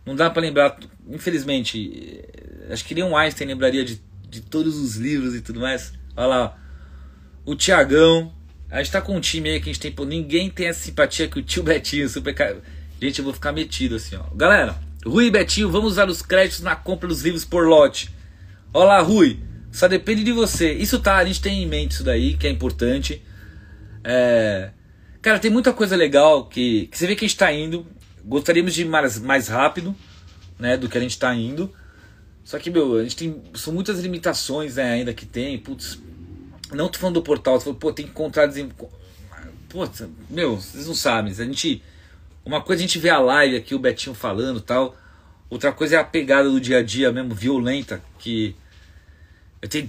Não dá pra lembrar, infelizmente, acho que nem um Einstein lembraria de todos os livros e tudo mais. Olha lá, o Tiagão. A gente tá com um time aí que a gente tem, pô, ninguém tem essa simpatia que o tio Betinho, super cara. Gente, eu vou ficar metido assim, ó. Galera, Rui e Betinho, vamos usar os créditos na compra dos livros por lote. Olha lá, Rui, só depende de você. Isso tá, a gente tem em mente isso daí, que é importante. Cara, tem muita coisa legal que você vê que a gente tá indo. Gostaríamos de ir mais rápido, né, do que a gente está indo. Só que, a gente tem... São muitas limitações, né, ainda que tem. Putz, não tô falando do portal. Tô falando, pô, tem que encontrar... Putz, vocês não sabem. Uma coisa a gente vê a live aqui, o Betinho falando e tal. Outra coisa é a pegada do dia a dia mesmo, violenta. Que...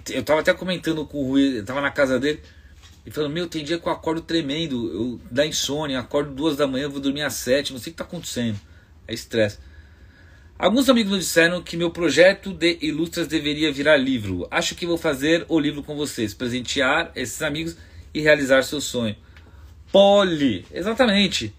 Eu tava até comentando com o Rui, eu tava na casa dele. E falando, tem dia que eu acordo tremendo, dá insônia, acordo 2 da manhã, vou dormir às 7, não sei o que tá acontecendo. É estresse. Alguns amigos me disseram que meu projeto de ilustras deveria virar livro. Acho que vou fazer o livro com vocês, presentear esses amigos e realizar seu sonho. Exatamente.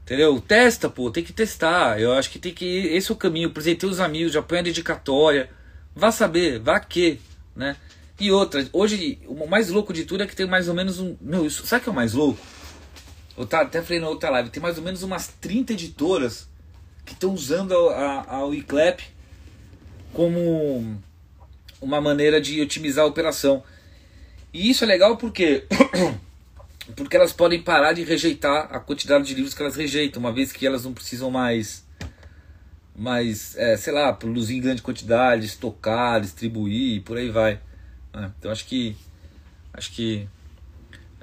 Entendeu? Testa, pô, tem que testar. Eu acho que tem que... Esse é o caminho, presentei os amigos, já põe a dedicatória. Vá saber, vá que, né? E outra, hoje, o mais louco de tudo é que tem mais ou menos isso, sabe o que é o mais louco? Eu até falei na outra live, tem mais ou menos umas 30 editoras que estão usando a Wiclap como uma maneira de otimizar a operação. E isso é legal porque porque elas podem parar de rejeitar a quantidade de livros que elas rejeitam, uma vez que elas não precisam mais sei lá, produzir em grande quantidade, estocar, distribuir e por aí vai. Então acho que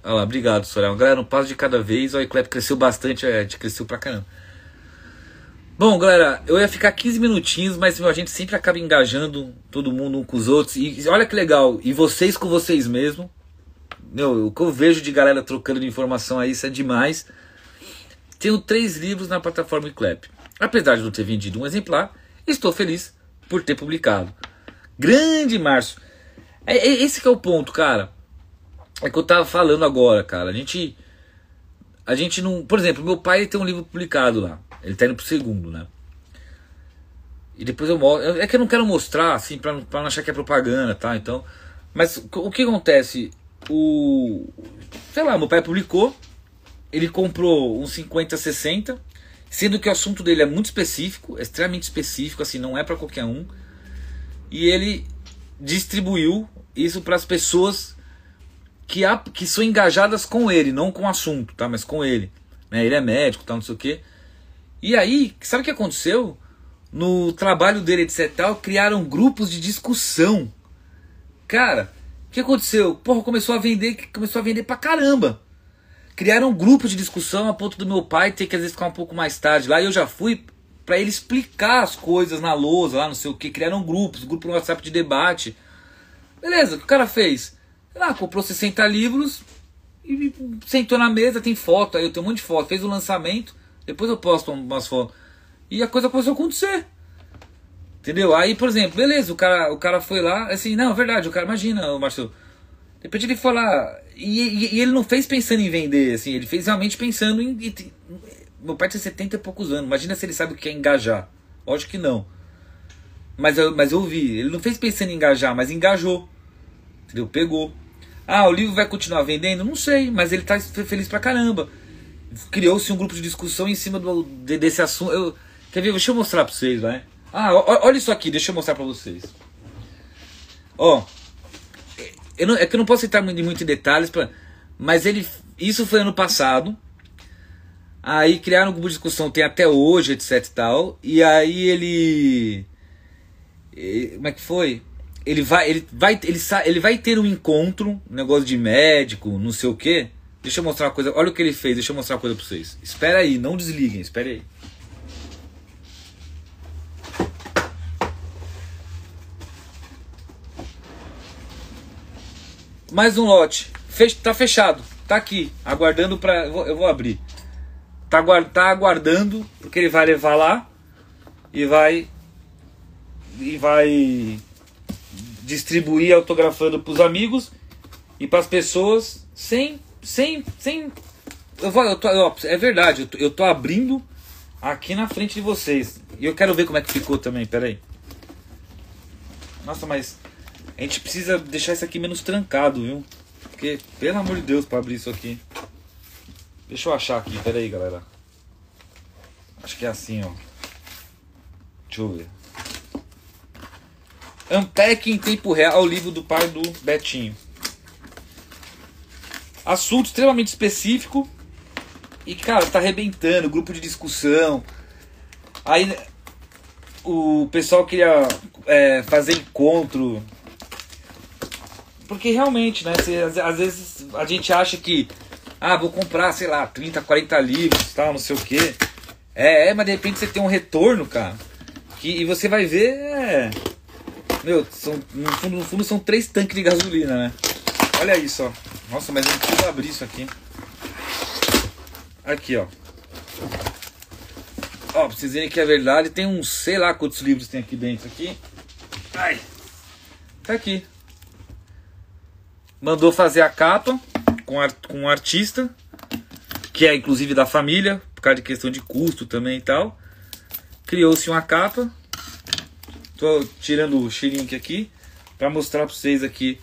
olha lá, obrigado, Sorel. Galera, um passo de cada vez. O iClap cresceu bastante, a gente cresceu pra caramba. Bom, galera, eu ia ficar 15 minutinhos, mas a gente sempre acaba engajando todo mundo um com os outros. E olha que legal, e vocês com vocês mesmo. O que eu vejo de galera trocando de informação aí, isso é demais. Tenho 3 livros na plataforma iClap. Apesar de não ter vendido um exemplar, estou feliz por ter publicado. Grande Márcio. Esse que é o ponto, cara. É que eu tava falando agora, cara. A gente não... Por exemplo, meu pai tem um livro publicado lá. Ele tá indo pro 2º, né? E depois eu mostro. É que eu não quero mostrar, assim, pra não achar que é propaganda, tá? Então... Mas o que acontece? Sei lá, meu pai publicou. Ele comprou uns 50, 60. Sendo que o assunto dele é muito específico. Extremamente específico, assim, não é pra qualquer um. E ele distribuiu isso para as pessoas que são engajadas com ele, não com o assunto, tá? Mas com ele, né? Ele é médico, tal, não sei o quê. E aí, sabe o que aconteceu? No trabalho dele, etc, tal, criaram grupos de discussão. Cara, o que aconteceu? Porra, começou a vender pra caramba. Criaram um grupo de discussão a ponto do meu pai ter que às vezes ficar um pouco mais tarde lá. E eu já fui pra ele explicar as coisas na lousa, lá, não sei o que. Criaram grupos, grupo no WhatsApp de debate. Beleza, o que o cara fez? Comprou 60 livros e sentou na mesa, tem foto, aí eu tenho um monte de foto, fez o lançamento, depois eu posto umas fotos. E a coisa começou a acontecer. Entendeu? Aí, por exemplo, beleza, o cara foi lá, assim, não, é verdade, o cara, imagina, Marcelo, de repente ele foi lá, e ele não fez pensando em vender, assim, ele fez realmente pensando em... Meu pai tem 70 e poucos anos, imagina se ele sabe o que é engajar. Lógico que não. Mas eu vi, ele não fez pensando em engajar, mas engajou. Entendeu? Pegou. O livro vai continuar vendendo? Não sei, mas ele tá feliz pra caramba. Criou-se um grupo de discussão em cima desse assunto. Quer ver? Deixa eu mostrar pra vocês, vai. Olha isso aqui, deixa eu mostrar pra vocês. É que eu não posso entrar muito em detalhes, mas isso foi ano passado. Aí criaram um grupo de discussão, tem até hoje, etc e tal. E aí como é que foi? Ele vai ter um encontro, um negócio de médico, não sei o que. Deixa eu mostrar uma coisa. Olha o que ele fez, deixa eu mostrar uma coisa pra vocês. Espera aí, não desliguem, espera aí. Mais um lote. Tá fechado. Tá aqui, aguardando pra... Eu vou abrir. Tá aguardando, porque ele vai levar lá e vai distribuir autografando pros amigos e pras pessoas sem é verdade, eu tô abrindo aqui na frente de vocês. E eu quero ver como é que ficou também, peraí. Nossa, mas a gente precisa deixar isso aqui menos trancado, viu? Porque, pelo amor de Deus, pra abrir isso aqui. Deixa eu achar aqui, peraí, galera. Acho que é assim, ó. Deixa eu ver. Ampec em tempo real, o livro do pai do Betinho. Assunto extremamente específico. E, cara, tá arrebentando, grupo de discussão. Aí o pessoal queria fazer encontro. Porque realmente, né? Às vezes a gente acha que vou comprar, sei lá, 30, 40 livros, tal, não sei o quê. Mas de repente você tem um retorno, cara. E você vai ver, meu, no fundo são 3 tanques de gasolina, né? Olha isso, ó. Nossa, mas eu não preciso abrir isso aqui. Aqui, ó. Ó, pra vocês verem que é verdade. Tem uns, sei lá quantos livros tem aqui dentro aqui. Ai. Tá aqui. Mandou fazer a capa com um artista, que é inclusive da família, por causa de questão de custo também e tal. Criou-se uma capa. Tô tirando o xilink aqui para mostrar para vocês aqui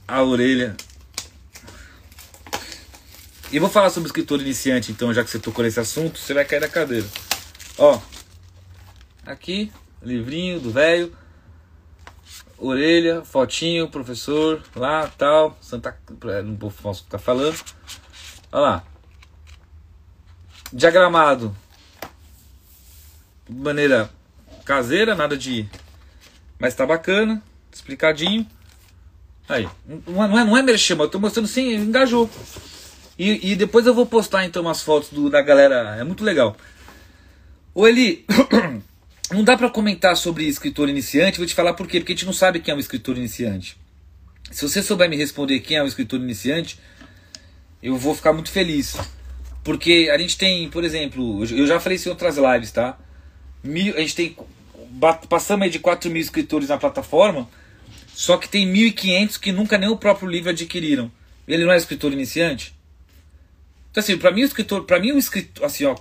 a orelha. E vou falar sobre o escritor iniciante, então, já que você tocou nesse assunto, você vai cair da cadeira. Ó, aqui, livrinho do velho. orelha, fotinho, professor, lá, tal, não posso ficar falando. Olha lá. Diagramado. De maneira caseira, nada de... Mas tá bacana, explicadinho. Aí, não é merchan, mas eu tô mostrando sim, engajou. E depois eu vou postar então umas fotos da galera, é muito legal. Ô Eli, não dá pra comentar sobre escritor iniciante, vou te falar por quê, porque a gente não sabe quem é um escritor iniciante. Se você souber me responder quem é um escritor iniciante, eu vou ficar muito feliz. Porque a gente tem, por exemplo, eu já falei isso em outras lives, tá? A gente tem, passamos aí de 4.000 escritores na plataforma, só que tem 1.500 que nunca nem o próprio livro adquiriram. Ele não é escritor iniciante? Então assim, pra mim o escritor, assim ó,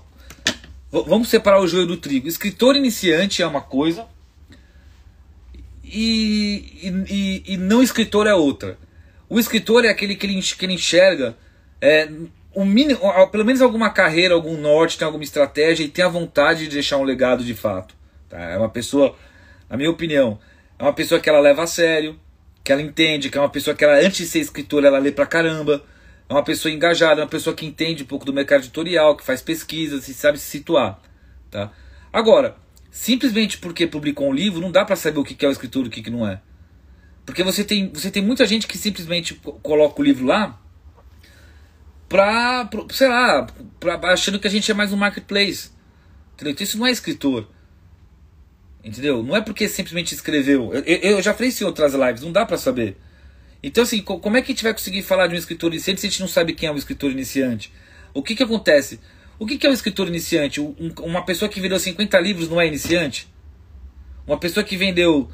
vamos separar o joio do trigo. Escritor iniciante é uma coisa e não escritor é outra. O escritor é aquele que ele enxerga pelo menos alguma carreira, algum norte, tem alguma estratégia e tem a vontade de deixar um legado de fato. Tá? É uma pessoa, na minha opinião, é uma pessoa que ela leva a sério, que ela entende, que é uma pessoa que ela, antes de ser escritora, ela lê pra caramba. É uma pessoa engajada, é uma pessoa que entende um pouco do mercado editorial, que faz pesquisas e sabe se situar. Tá? Agora, simplesmente porque publicou um livro, não dá pra saber o que é o escritor e o que não é. Porque você tem muita gente que simplesmente coloca o livro lá achando que a gente é mais um marketplace. Entendeu? Então isso não é escritor. Entendeu? Não é porque simplesmente escreveu. Eu já falei isso em outras lives, não dá pra saber. Então assim, como é que a gente vai conseguir falar de um escritor iniciante se a gente não sabe quem é um escritor iniciante? O que acontece? O que é um escritor iniciante? Uma pessoa que vendeu 50 livros não é iniciante? Uma pessoa que vendeu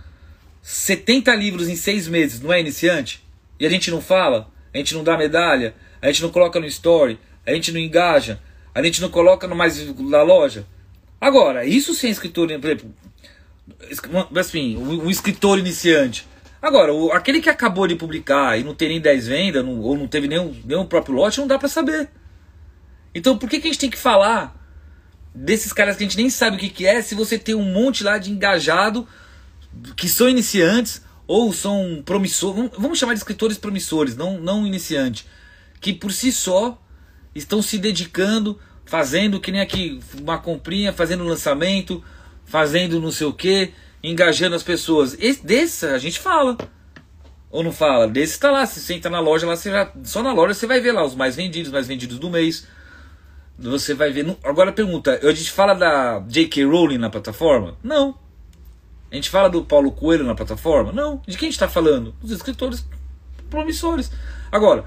70 livros em 6 meses não é iniciante? E a gente não fala? A gente não dá medalha? A gente não coloca no story? A gente não engaja? A gente não coloca na loja? Agora, isso sem escritor, por exemplo, assim, um escritor iniciante. Agora, aquele que acabou de publicar e não tem nem 10 vendas, ou não teve nenhum próprio lote, não dá pra saber. Então por que a gente tem que falar desses caras que a gente nem sabe o que é, se você tem um monte lá de engajado, que são iniciantes, ou são promissores, vamos chamar de escritores promissores, não iniciante, que por si só estão se dedicando, fazendo que nem aqui, uma comprinha, fazendo um lançamento, fazendo não sei o que, engajando as pessoas. Desse a gente fala. Ou não fala? Desse tá lá. Se você entra na loja lá, só na loja você vai ver lá os mais vendidos do mês. Você vai ver. Agora pergunta, a gente fala da J.K. Rowling na plataforma? Não. A gente fala do Paulo Coelho na plataforma? Não. De quem a gente está falando? Dos escritores promissores. Agora,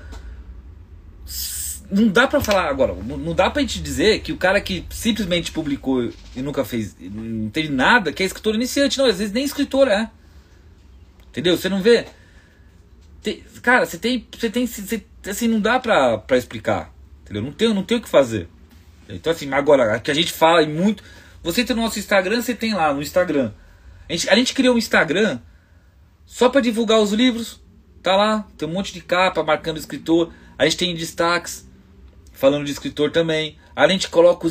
não dá pra falar agora, não dá pra gente dizer que o cara que simplesmente publicou e nunca fez, não teve nada, que é escritor iniciante. Não, às vezes nem escritor é. Entendeu? Você não vê. Cara, você tem assim, não dá pra explicar. Entendeu? Não tem o que fazer. Então assim, agora, que a gente fala e muito. Você tem no nosso Instagram, você tem lá no Instagram. A gente criou um Instagram só pra divulgar os livros. Tá lá, tem um monte de capa marcando o escritor. A gente tem destaques falando de escritor também. A gente coloca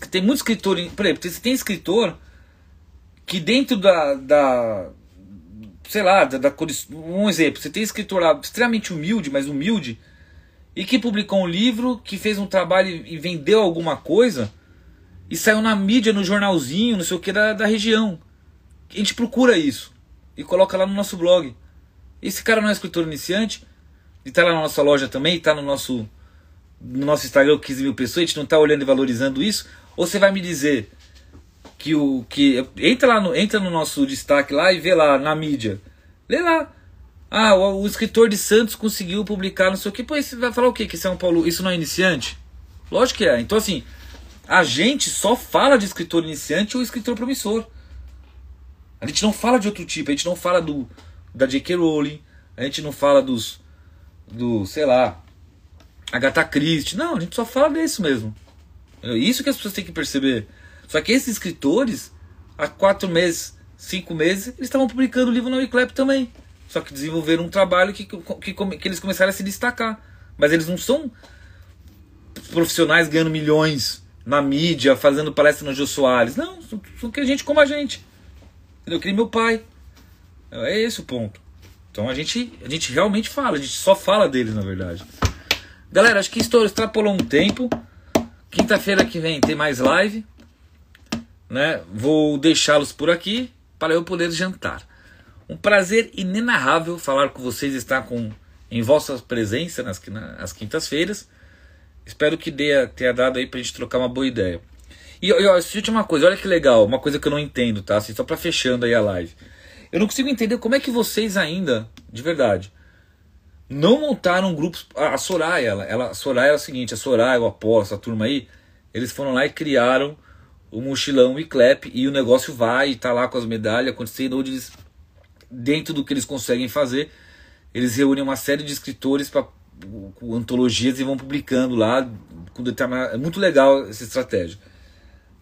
tem muito escritor. Por exemplo, você tem escritor que dentro sei lá, um exemplo, você tem escritor lá extremamente humilde, mas humilde, e que publicou um livro, que fez um trabalho e vendeu alguma coisa, e saiu na mídia, no jornalzinho, não sei o que, da região. A gente procura isso e coloca lá no nosso blog. Esse cara não é escritor iniciante? E tá lá na nossa loja também, tá no nosso Instagram, 15 mil pessoas, a gente não tá olhando e valorizando isso? Ou você vai me dizer entra no nosso destaque lá e vê lá na mídia, lê lá, o escritor de Santos conseguiu publicar não sei o que, pô, você vai falar o quê? Que São Paulo, isso não é iniciante? Lógico que é. Então assim, a gente só fala de escritor iniciante ou escritor promissor. A gente não fala de outro tipo, a gente não fala da J.K. Rowling, a gente não fala sei lá, Agatha Christie, não, a gente só fala disso mesmo. Isso que as pessoas têm que perceber. Só que esses escritores, há 4 meses, 5 meses, eles estavam publicando livro na Wiclap também. Só que desenvolveram um trabalho que eles começaram a se destacar. Mas eles não são profissionais ganhando milhões na mídia, fazendo palestra no Jô Soares. Não, são gente como a gente. Eu queria meu pai. É esse o ponto. Então a gente realmente fala, a gente só fala deles, na verdade. Galera, acho que extrapolou um tempo. Quinta-feira que vem tem mais live, né? Vou deixá-los por aqui para eu poder jantar. Um prazer inenarrável falar com vocês, estar em vossa presença nas quintas-feiras. Espero que tenha dado aí pra gente trocar uma boa ideia. E última coisa, olha que legal, uma coisa que eu não entendo, tá? Assim, só pra fechando aí a live. Eu não consigo entender como é que vocês ainda, de verdade, não montaram grupos. A Soraya, a Soraya é o seguinte, a Soraya, o Aposto, a turma aí, eles foram lá e criaram o mochilão Iclep e o negócio vai, e tá lá com as medalhas acontecendo, onde eles, dentro do que eles conseguem fazer, eles reúnem uma série de escritores com antologias e vão publicando lá. É muito legal essa estratégia.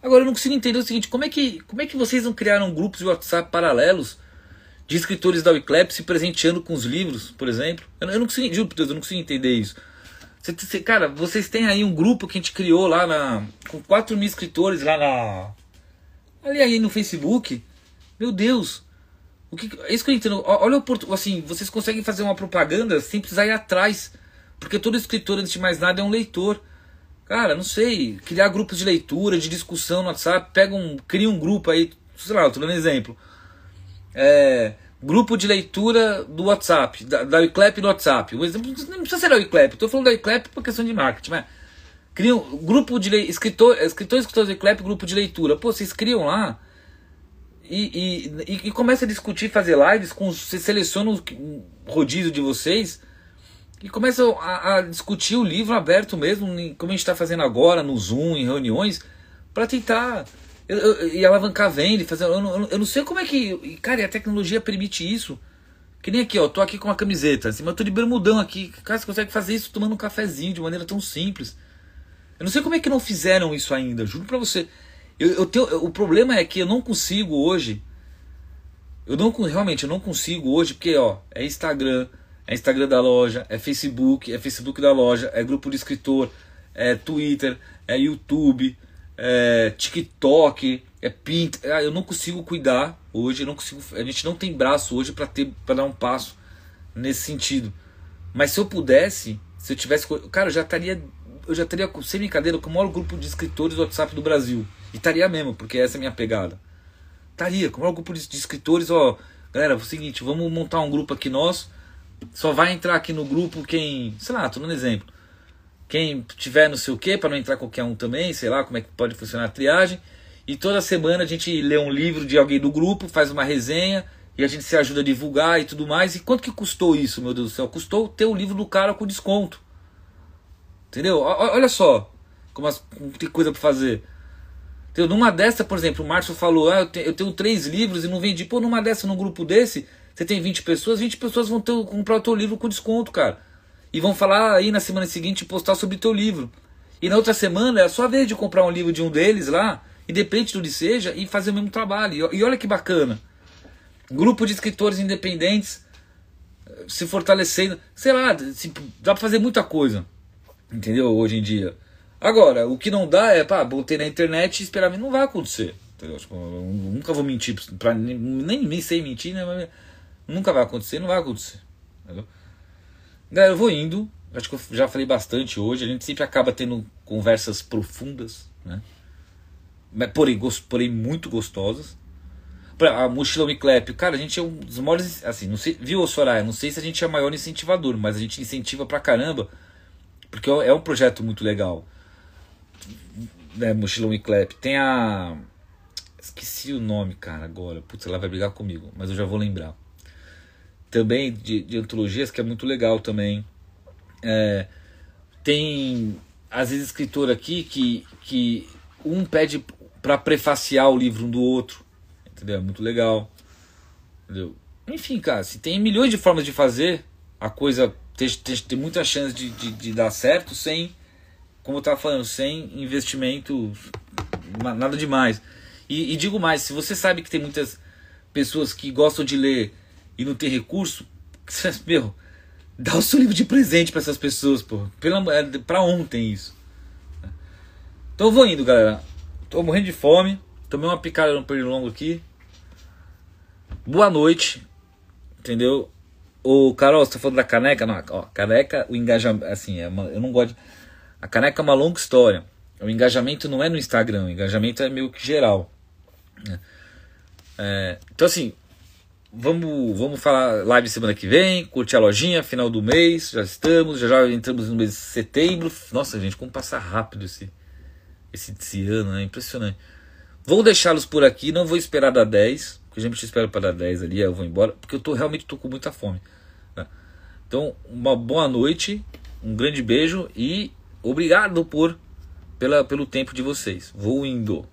Agora eu não consigo entender o seguinte, como é que vocês não criaram grupos de WhatsApp paralelos de escritores da Wiclap se presenteando com os livros, por exemplo? Eu não consigo, juro por Deus, eu não consigo entender isso. Cara, vocês têm aí um grupo que a gente criou lá com 4 mil escritores lá ali aí no Facebook. Meu Deus, é isso que eu entendo. Olha assim, vocês conseguem fazer uma propaganda sem precisar ir atrás, porque todo escritor, antes de mais nada, é um leitor. Cara, não sei, criar grupos de leitura, de discussão no WhatsApp, cria um grupo aí, sei lá, eu tô dando exemplo. Grupo de leitura do WhatsApp, da Wiclap no WhatsApp. O exemplo não precisa ser da Wiclap, eu tô falando da Wiclap por questão de marketing, mas cria um grupo de escritores da Wiclap, grupo de leitura. Pô, vocês criam lá e começa a discutir, fazer lives, você seleciona um rodízio de vocês e começa a discutir o livro aberto mesmo, como a gente está fazendo agora no Zoom, em reuniões, para tentar e alavancar a venda e fazer. Eu não sei como é que. Cara, a tecnologia permite isso. Que nem aqui, ó, tô aqui com uma camiseta, assim, mas eu tô de bermudão aqui. Cara, você consegue fazer isso tomando um cafezinho de maneira tão simples. Eu não sei como é que não fizeram isso ainda, juro pra você. O problema é que eu não consigo hoje. Realmente eu não consigo hoje, porque ó, é Instagram da loja, é Facebook da loja, é grupo de escritor, é Twitter, é YouTube, é TikTok, é Pinterest. Eu não consigo cuidar hoje, a gente não tem braço hoje para dar um passo nesse sentido. Mas se eu pudesse, se eu tivesse, cara, eu já estaria sem brincadeira com o maior grupo de escritores do WhatsApp do Brasil. E estaria mesmo, porque essa é a minha pegada. Estaria com o maior grupo de escritores, ó, galera, é o seguinte, vamos montar um grupo aqui nosso. Só vai entrar aqui no grupo quem, sei lá, tô dando exemplo, quem tiver não sei o que, para não entrar qualquer um também, sei lá como é que pode funcionar a triagem. E toda semana a gente lê um livro de alguém do grupo, faz uma resenha e a gente se ajuda a divulgar e tudo mais. E quanto que custou isso, meu Deus do céu? Custou ter o livro do cara com desconto. Entendeu? Olha só como tem coisa para fazer. Entendeu? Numa dessa, por exemplo, o Márcio falou, eu tenho 3 livros e não vendi. Pô, numa dessa, num grupo desse, você tem 20 pessoas vão comprar o teu livro com desconto, cara. E vão falar aí na semana seguinte, postar sobre o teu livro. E na outra semana é a sua vez de comprar um livro de um deles lá, independente do que seja, e fazer o mesmo trabalho. E olha que bacana. Grupo de escritores independentes se fortalecendo. Sei lá, dá pra fazer muita coisa. Entendeu? Hoje em dia. Agora, o que não dá é, botei na internet e esperar, não vai acontecer. Entendeu? Tipo, eu nunca vou mentir, nem sei mentir, né? Mas nunca vai acontecer, não vai acontecer. Entendeu? Galera, eu vou indo. Acho que eu já falei bastante hoje. A gente sempre acaba tendo conversas profundas, né? Porém muito gostosas. A Mochilão Wiclap, cara, a gente é um dos maiores. Assim, não sei, viu, Soraya? Não sei se a gente é o maior incentivador, mas a gente incentiva pra caramba. Porque é um projeto muito legal, né, Mochilão Wiclap. Tem a... Esqueci o nome, cara, agora. Putz, ela vai brigar comigo, mas eu já vou lembrar. Também de antologias, que é muito legal também. Tem, às vezes, escritor aqui que um pede pra prefaciar o livro um do outro. Entendeu? É muito legal. Entendeu? Enfim, cara, se tem milhões de formas de fazer a coisa... Tem muita chance de dar certo sem, como eu estava falando, sem investimento, nada demais. E digo mais, se você sabe que tem muitas pessoas que gostam de ler e não tem recurso, meu, dá o seu livro de presente para essas pessoas, pô. Pra ontem isso. Então eu vou indo, galera. Tô morrendo de fome, tomei uma picada no pernilongo aqui. Boa noite. entendeu? O Carol, você tá falando da caneca? Não, ó, caneca, o engajamento, assim, eu não gosto. A caneca é uma longa história. O engajamento não é no Instagram, o engajamento é meio que geral, né? Então assim, vamos falar live semana que vem, curtir a lojinha, final do mês, já entramos no mês de setembro. Nossa, gente, como passa rápido esse ano, né? Impressionante. Vou deixá-los por aqui, não vou esperar dar 10, porque eu sempre espero para dar 10 ali, aí eu vou embora, porque eu realmente tô com muita fome, né? Então, uma boa noite, um grande beijo e obrigado pelo tempo de vocês. Vou indo.